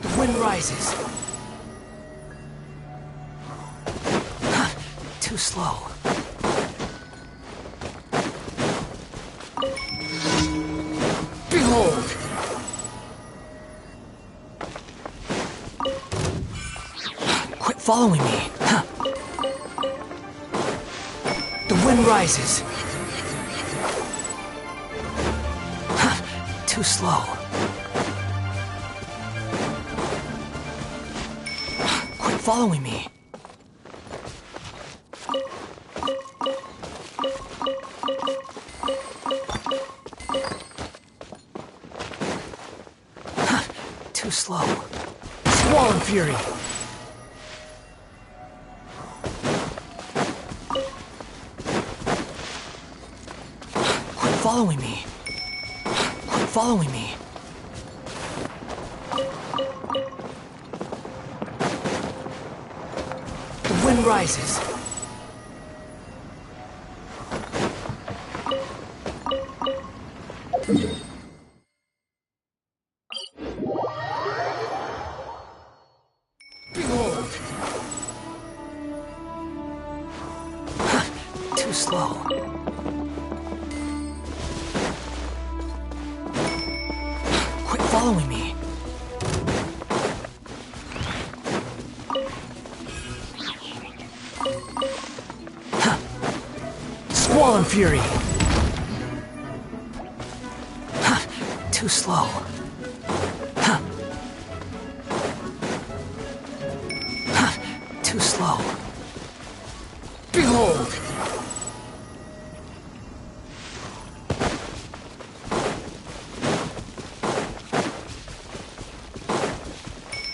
The wind rises. Too slow. Behold! Quit following me. The wind rises. Too slow. Quit following me. Too slow. Squall and Fury! Quit following me. Quit following me. wind rises. Behold! Too slow. Quit following me. Squall and Fury! Too slow. Too slow. Behold!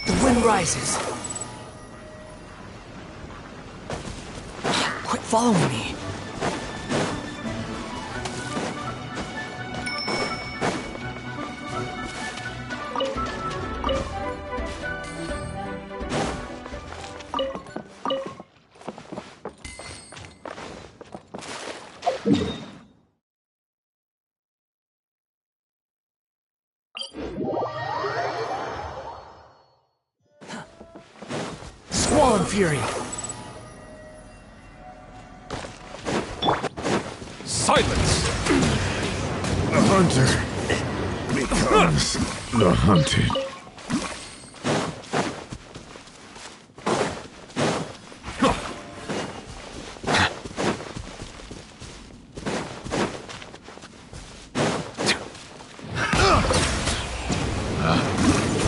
The wind rises. Quit following me. Squall and Fury! Silence! The hunter becomes the hunted.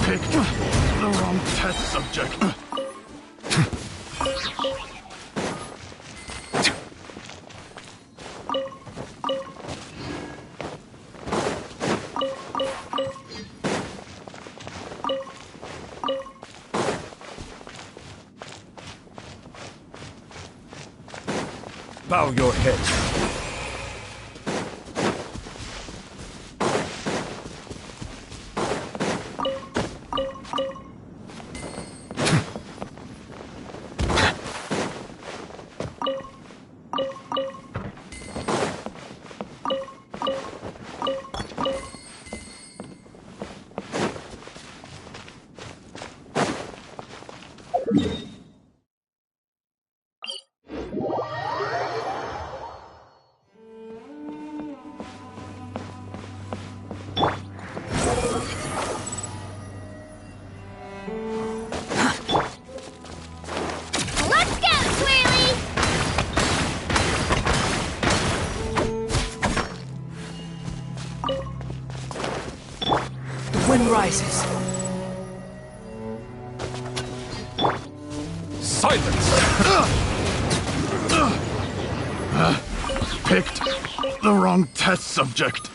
Picked the wrong test subject. Bow your head. Wind rises. Silence! Picked the wrong test subject.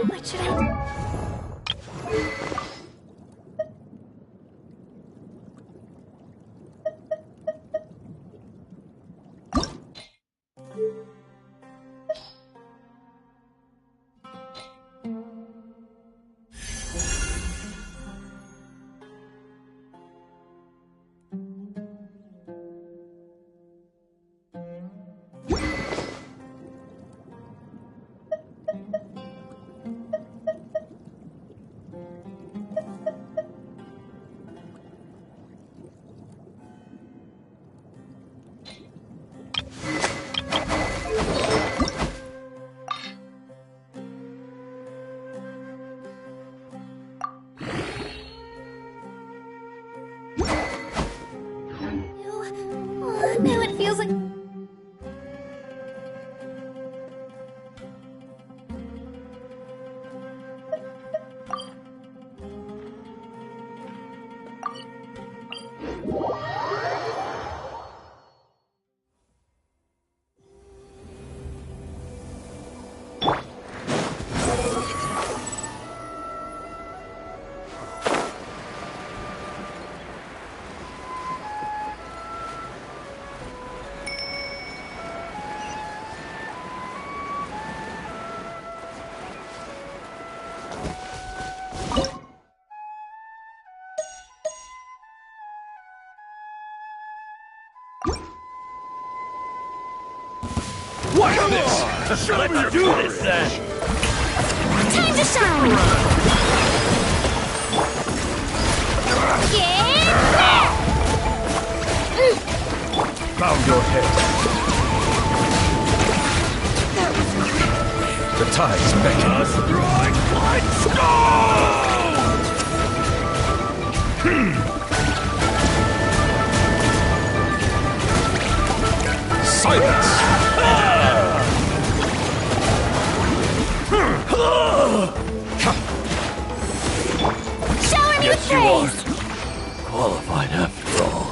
What should I... Now it feels like... What's this? Let's do this then! Time to shine! Yeah! Bow your head. The tides beckon. A strike like Silence! Shower me with praise! Qualified after all.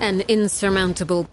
An insurmountable...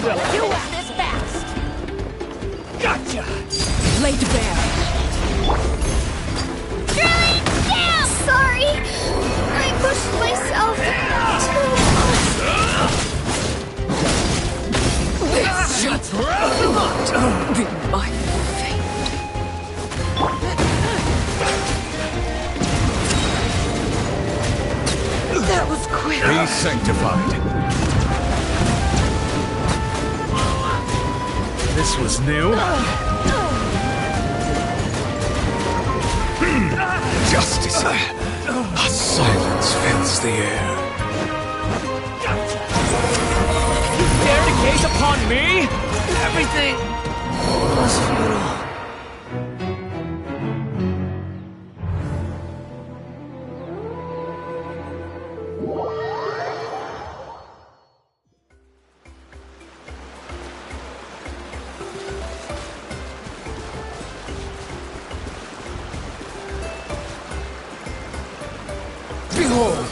This fast! Gotcha! Laid bare. Really? Damn! Sorry! I pushed myself too much. This should not be my fate. That was quick. Be sanctified. This was new. Justice. A silence fills the air. You dare to gaze upon me? Everything was futile. Behold!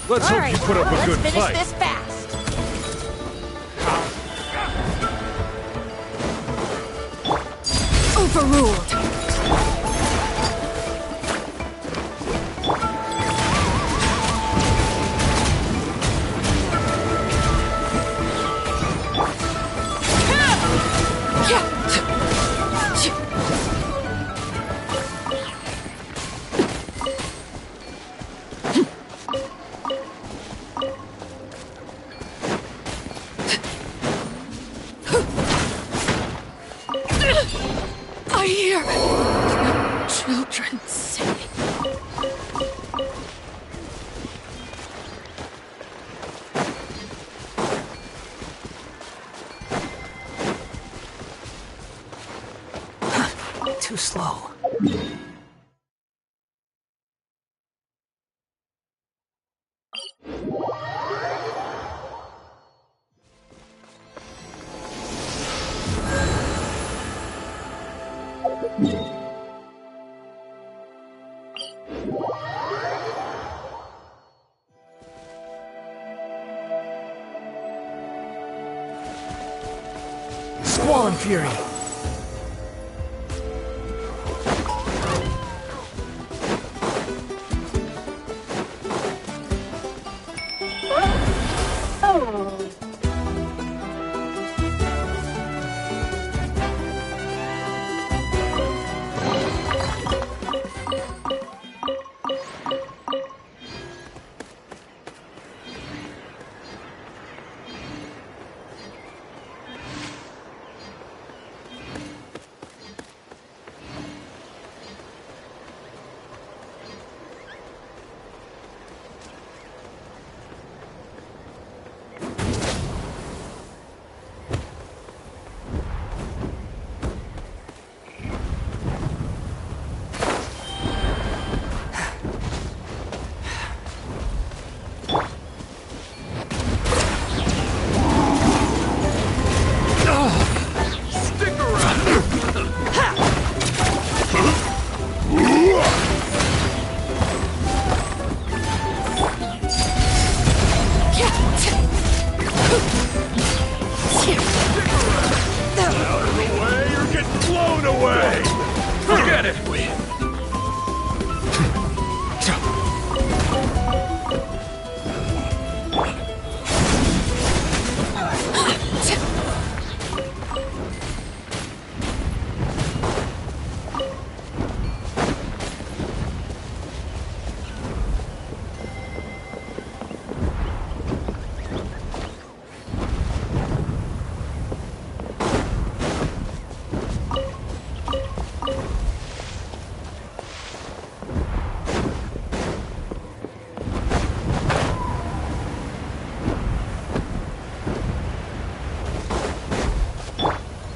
Let's hope you put up a good Let's fight. finish this fast! Overruled. I hear children singing. Too slow. Squall and Fury.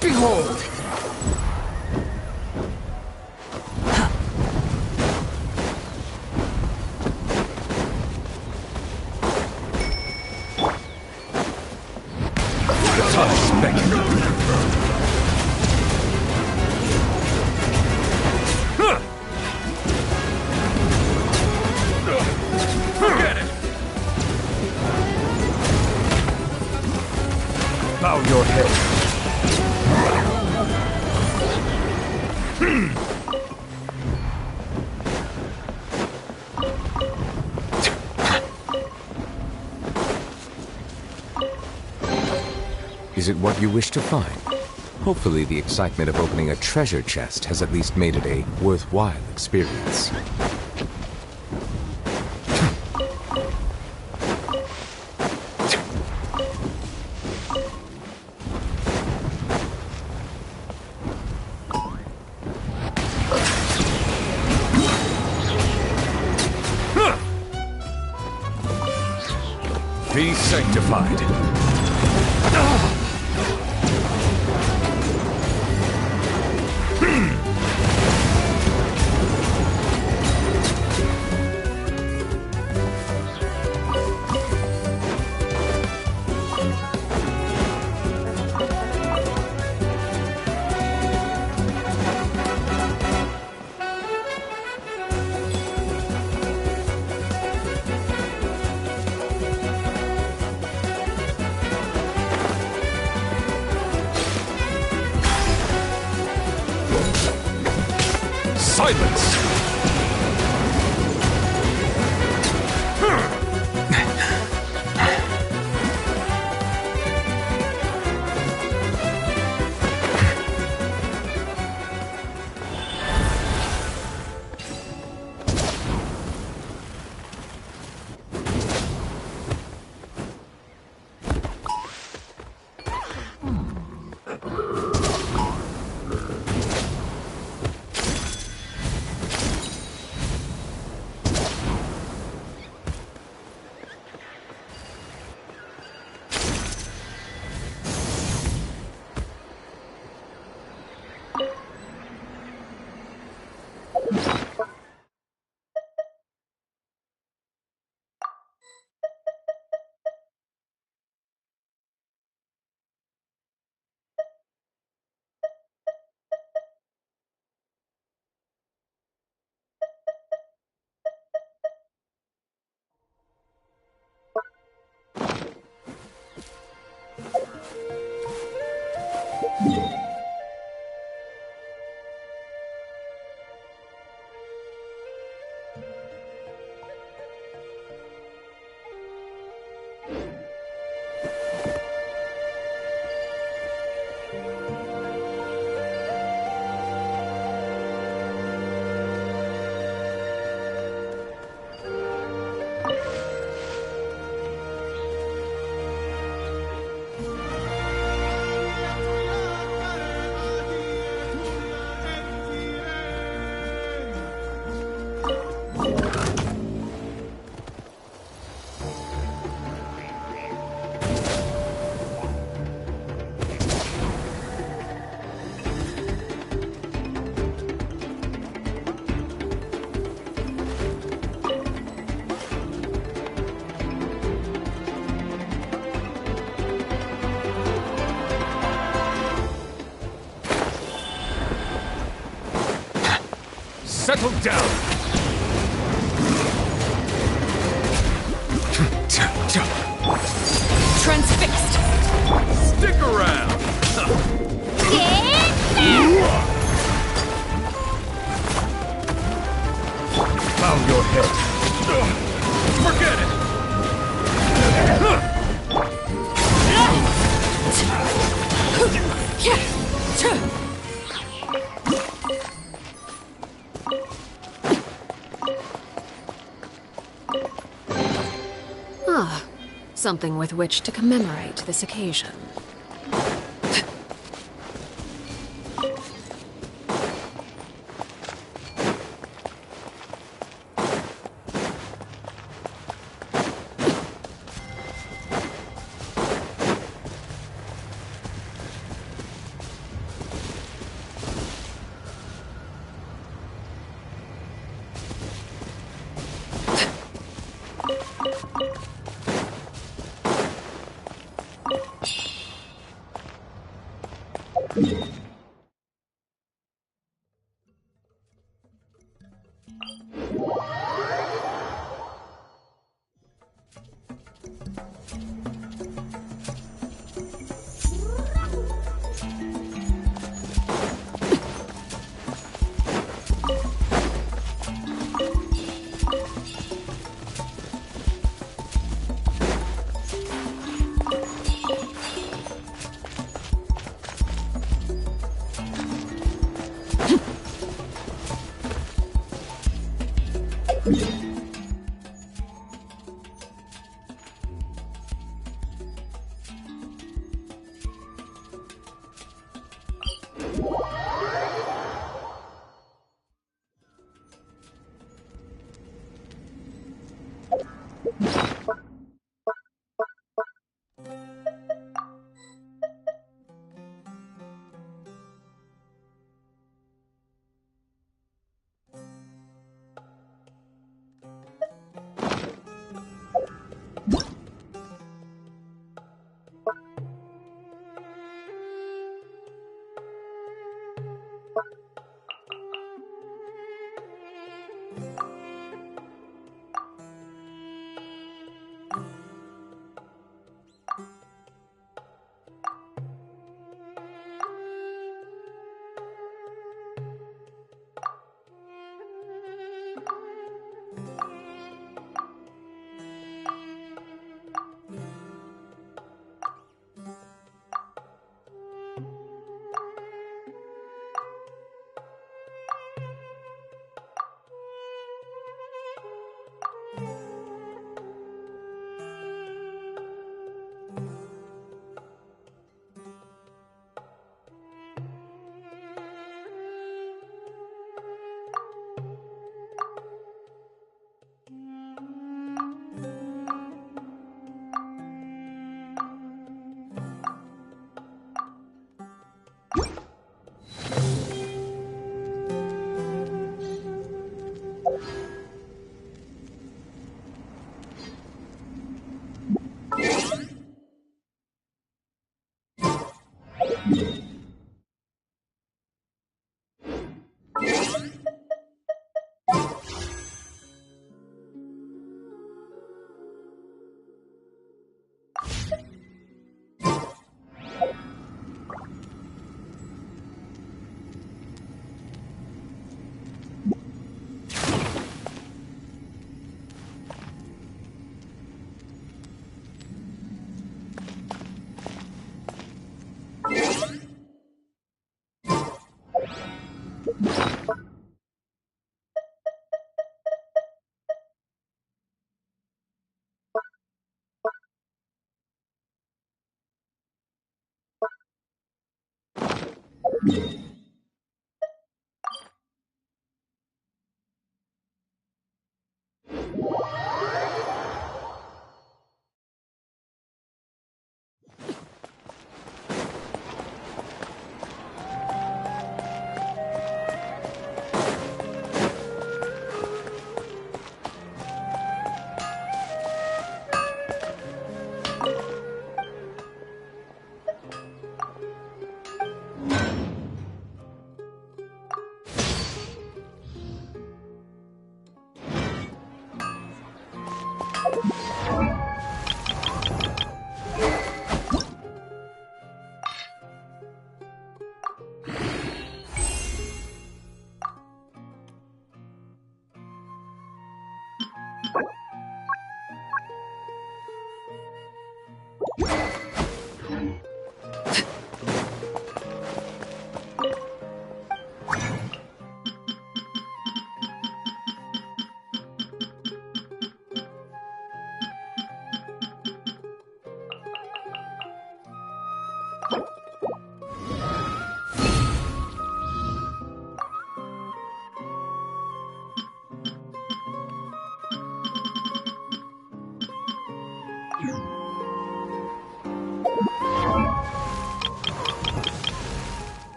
Behold! Bow your head. Is it what you wish to find? Hopefully the excitement of opening a treasure chest has at least made it a worthwhile experience. Be sanctified. Silence! settle down! Transfixed! Stick around! Bow your head. Forget it! Ah, something with which to commemorate this occasion.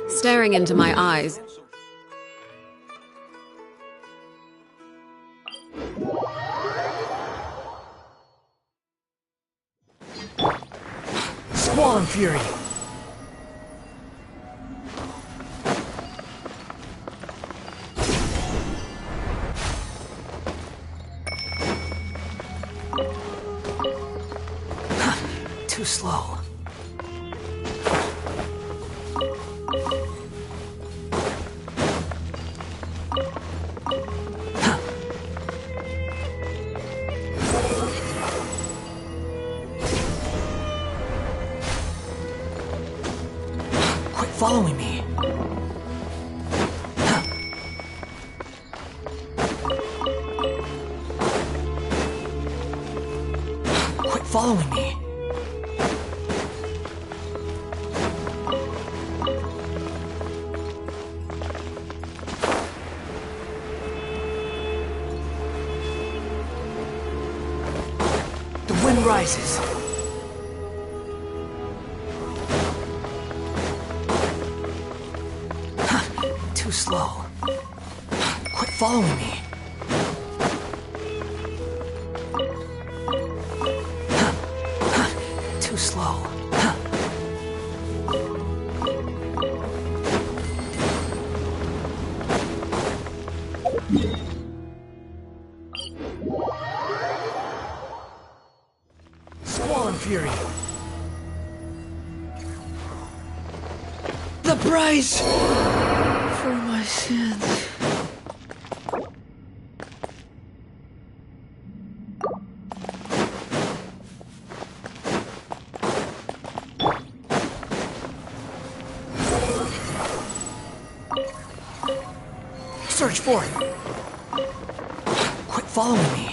Staring into my eyes. Squall Fury! Too slow. Following me. following me. The wind rises. Too slow. Quit following me. Too slow. Squall and Fury. The price for my sins. Search for it. Quit following me.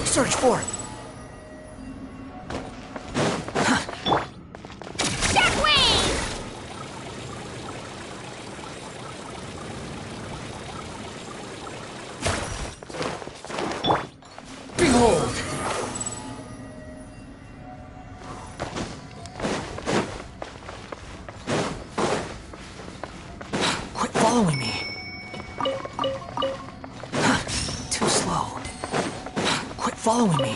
Search for it. Behold! Quit following me. Too slow. Quit following me.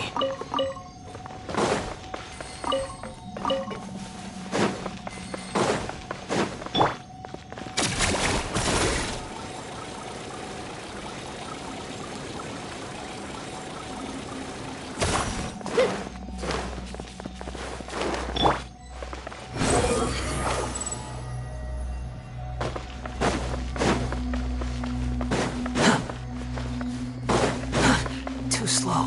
Too slow.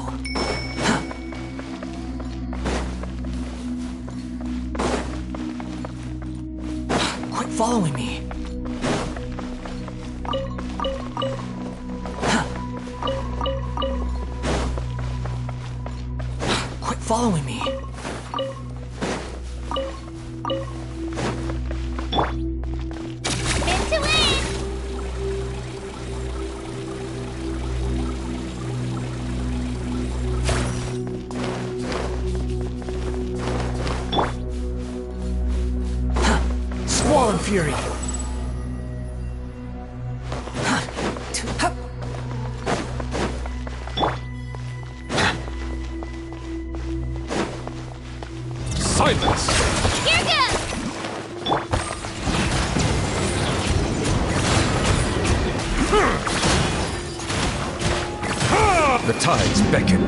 Quit following me. Quit following me. Squall and Fury. Silence! The tides beckon.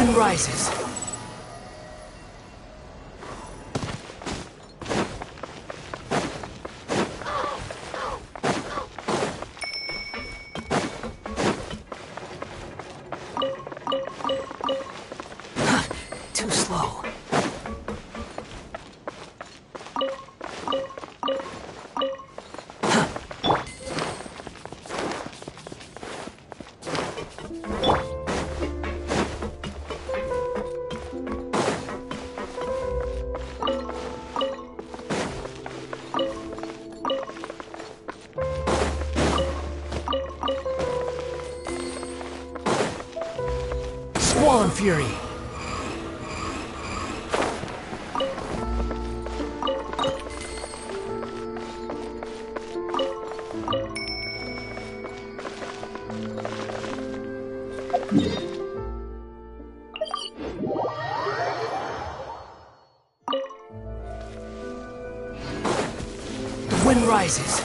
wind rises. Too slow. Squall Fury. The wind rises.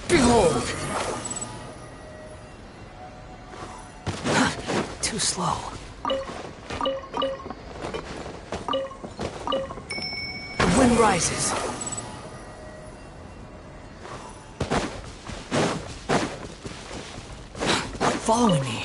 Behold! Too slow. The wind rises. Quit following me.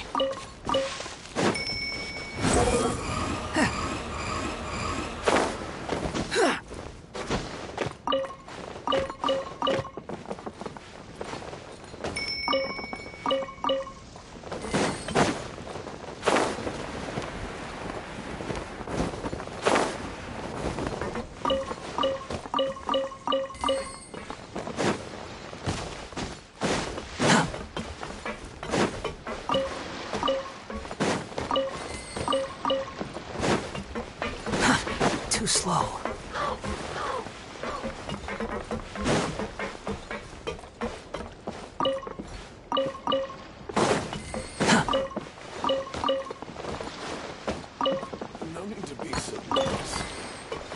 Too slow. No need to be so nervous.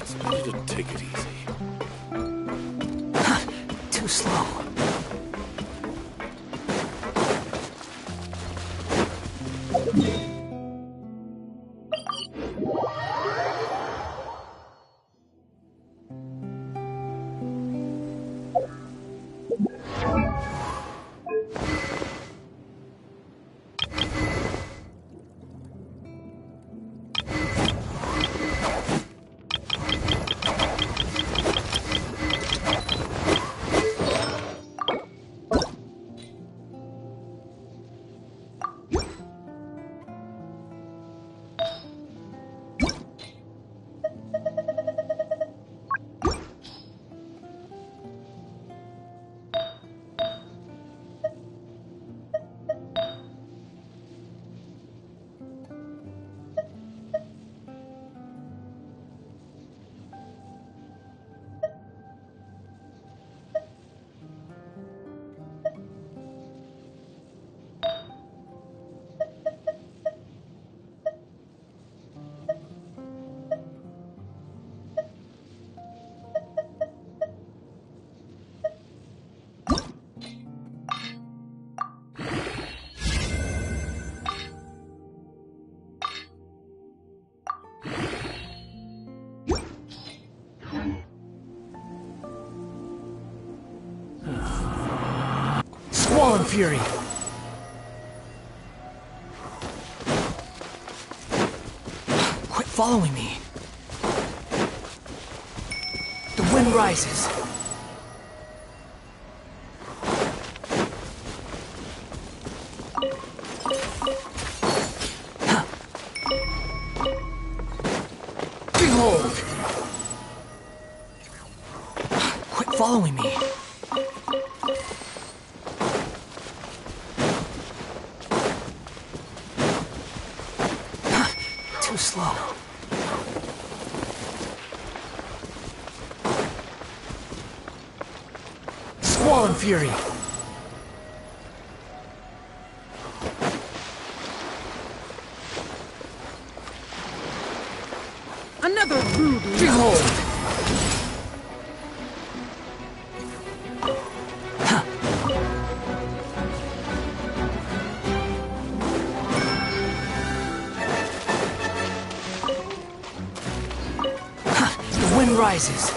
It's better to take it easy. Too slow. Squall Fury. Quit following me. The wind rises. Behold! Quit following me. Too slow. Squall and Fury! Another rude Behold! The wind rises.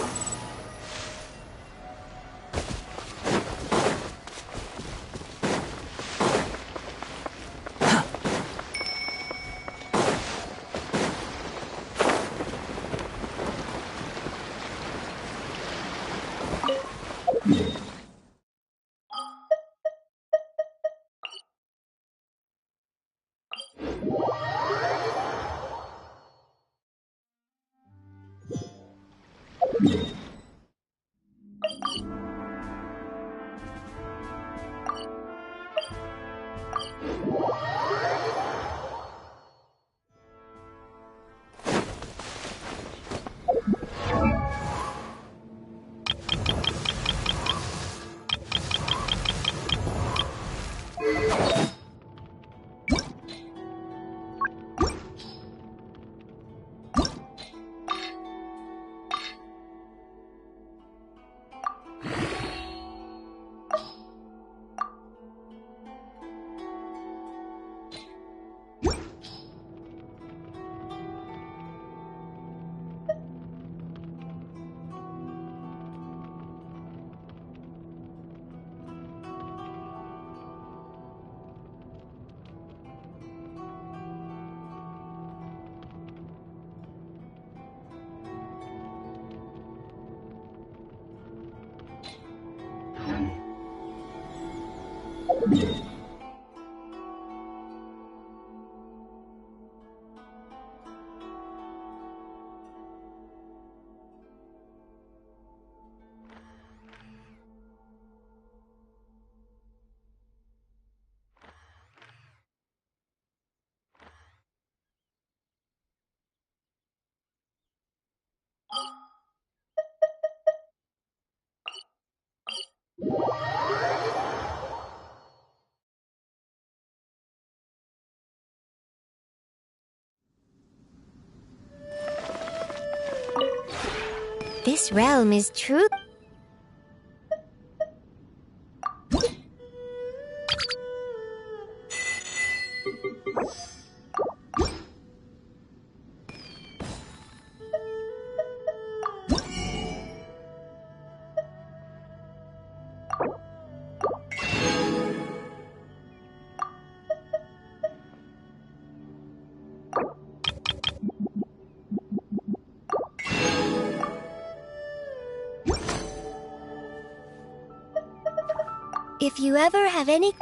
This realm is true. If you ever have any...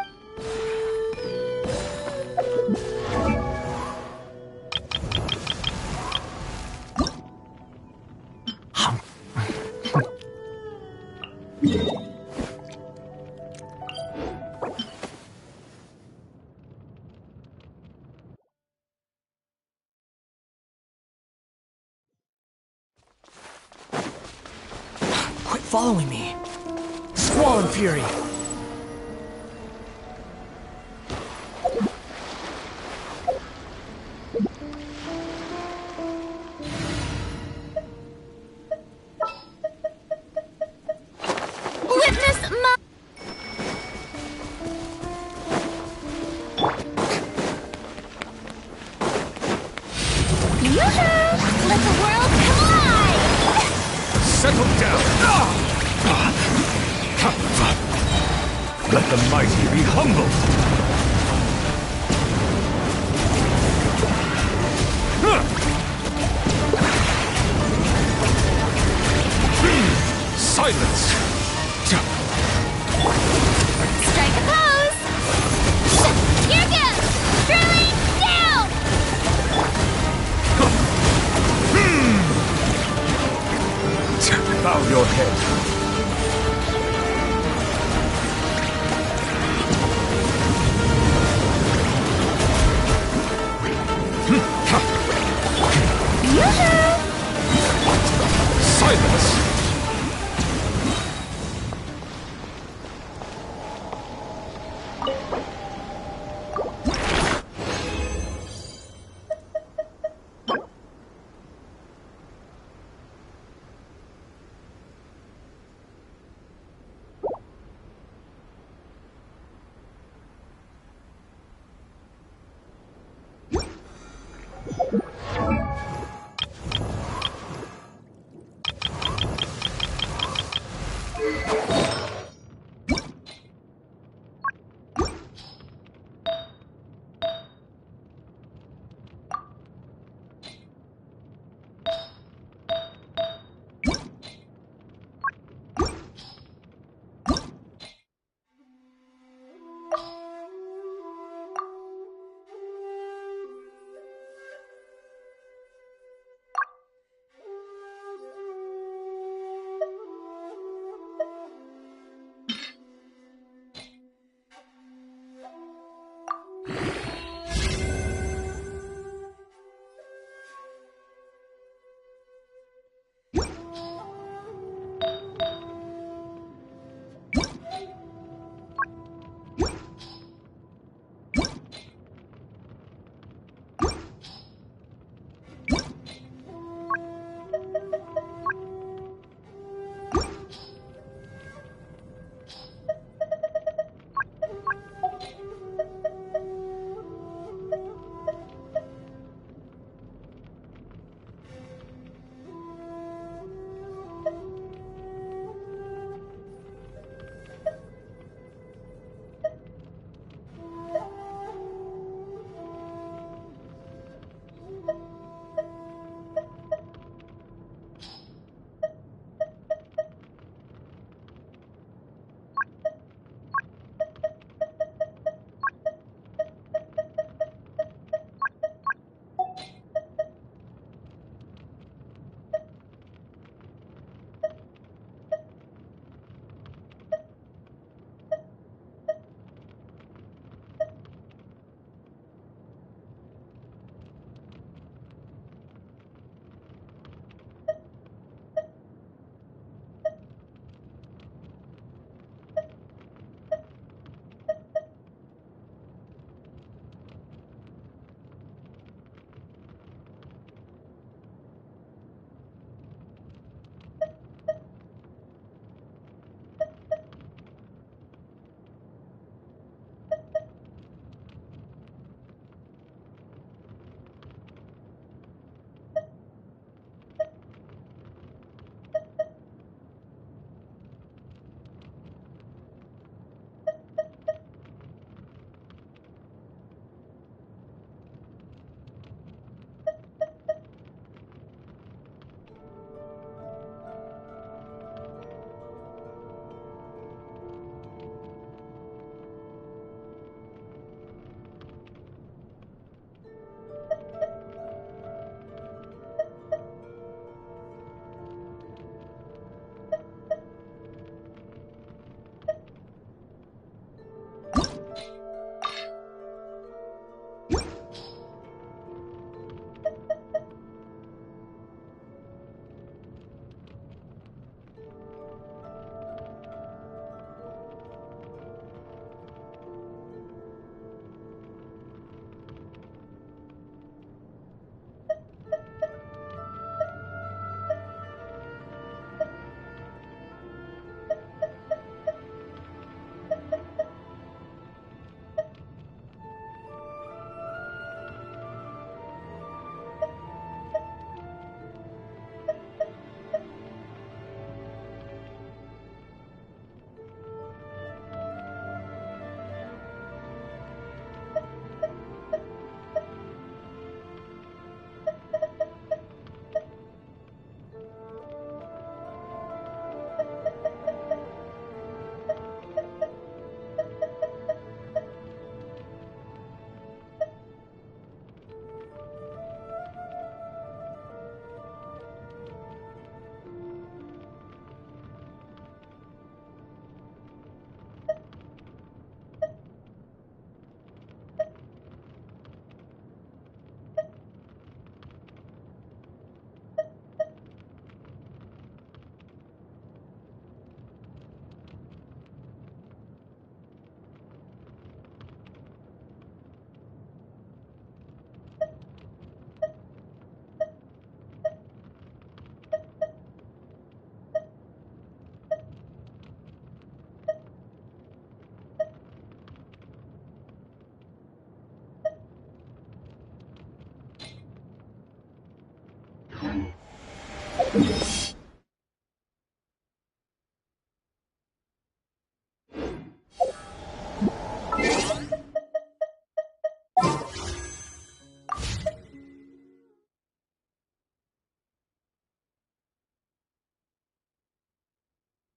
Quit following me. Squall and Fury! Let the world collide! Settle down! Let the mighty be humbled! Silence! Strike a pose! Here goes! Drilling down! Bow your head. Silence!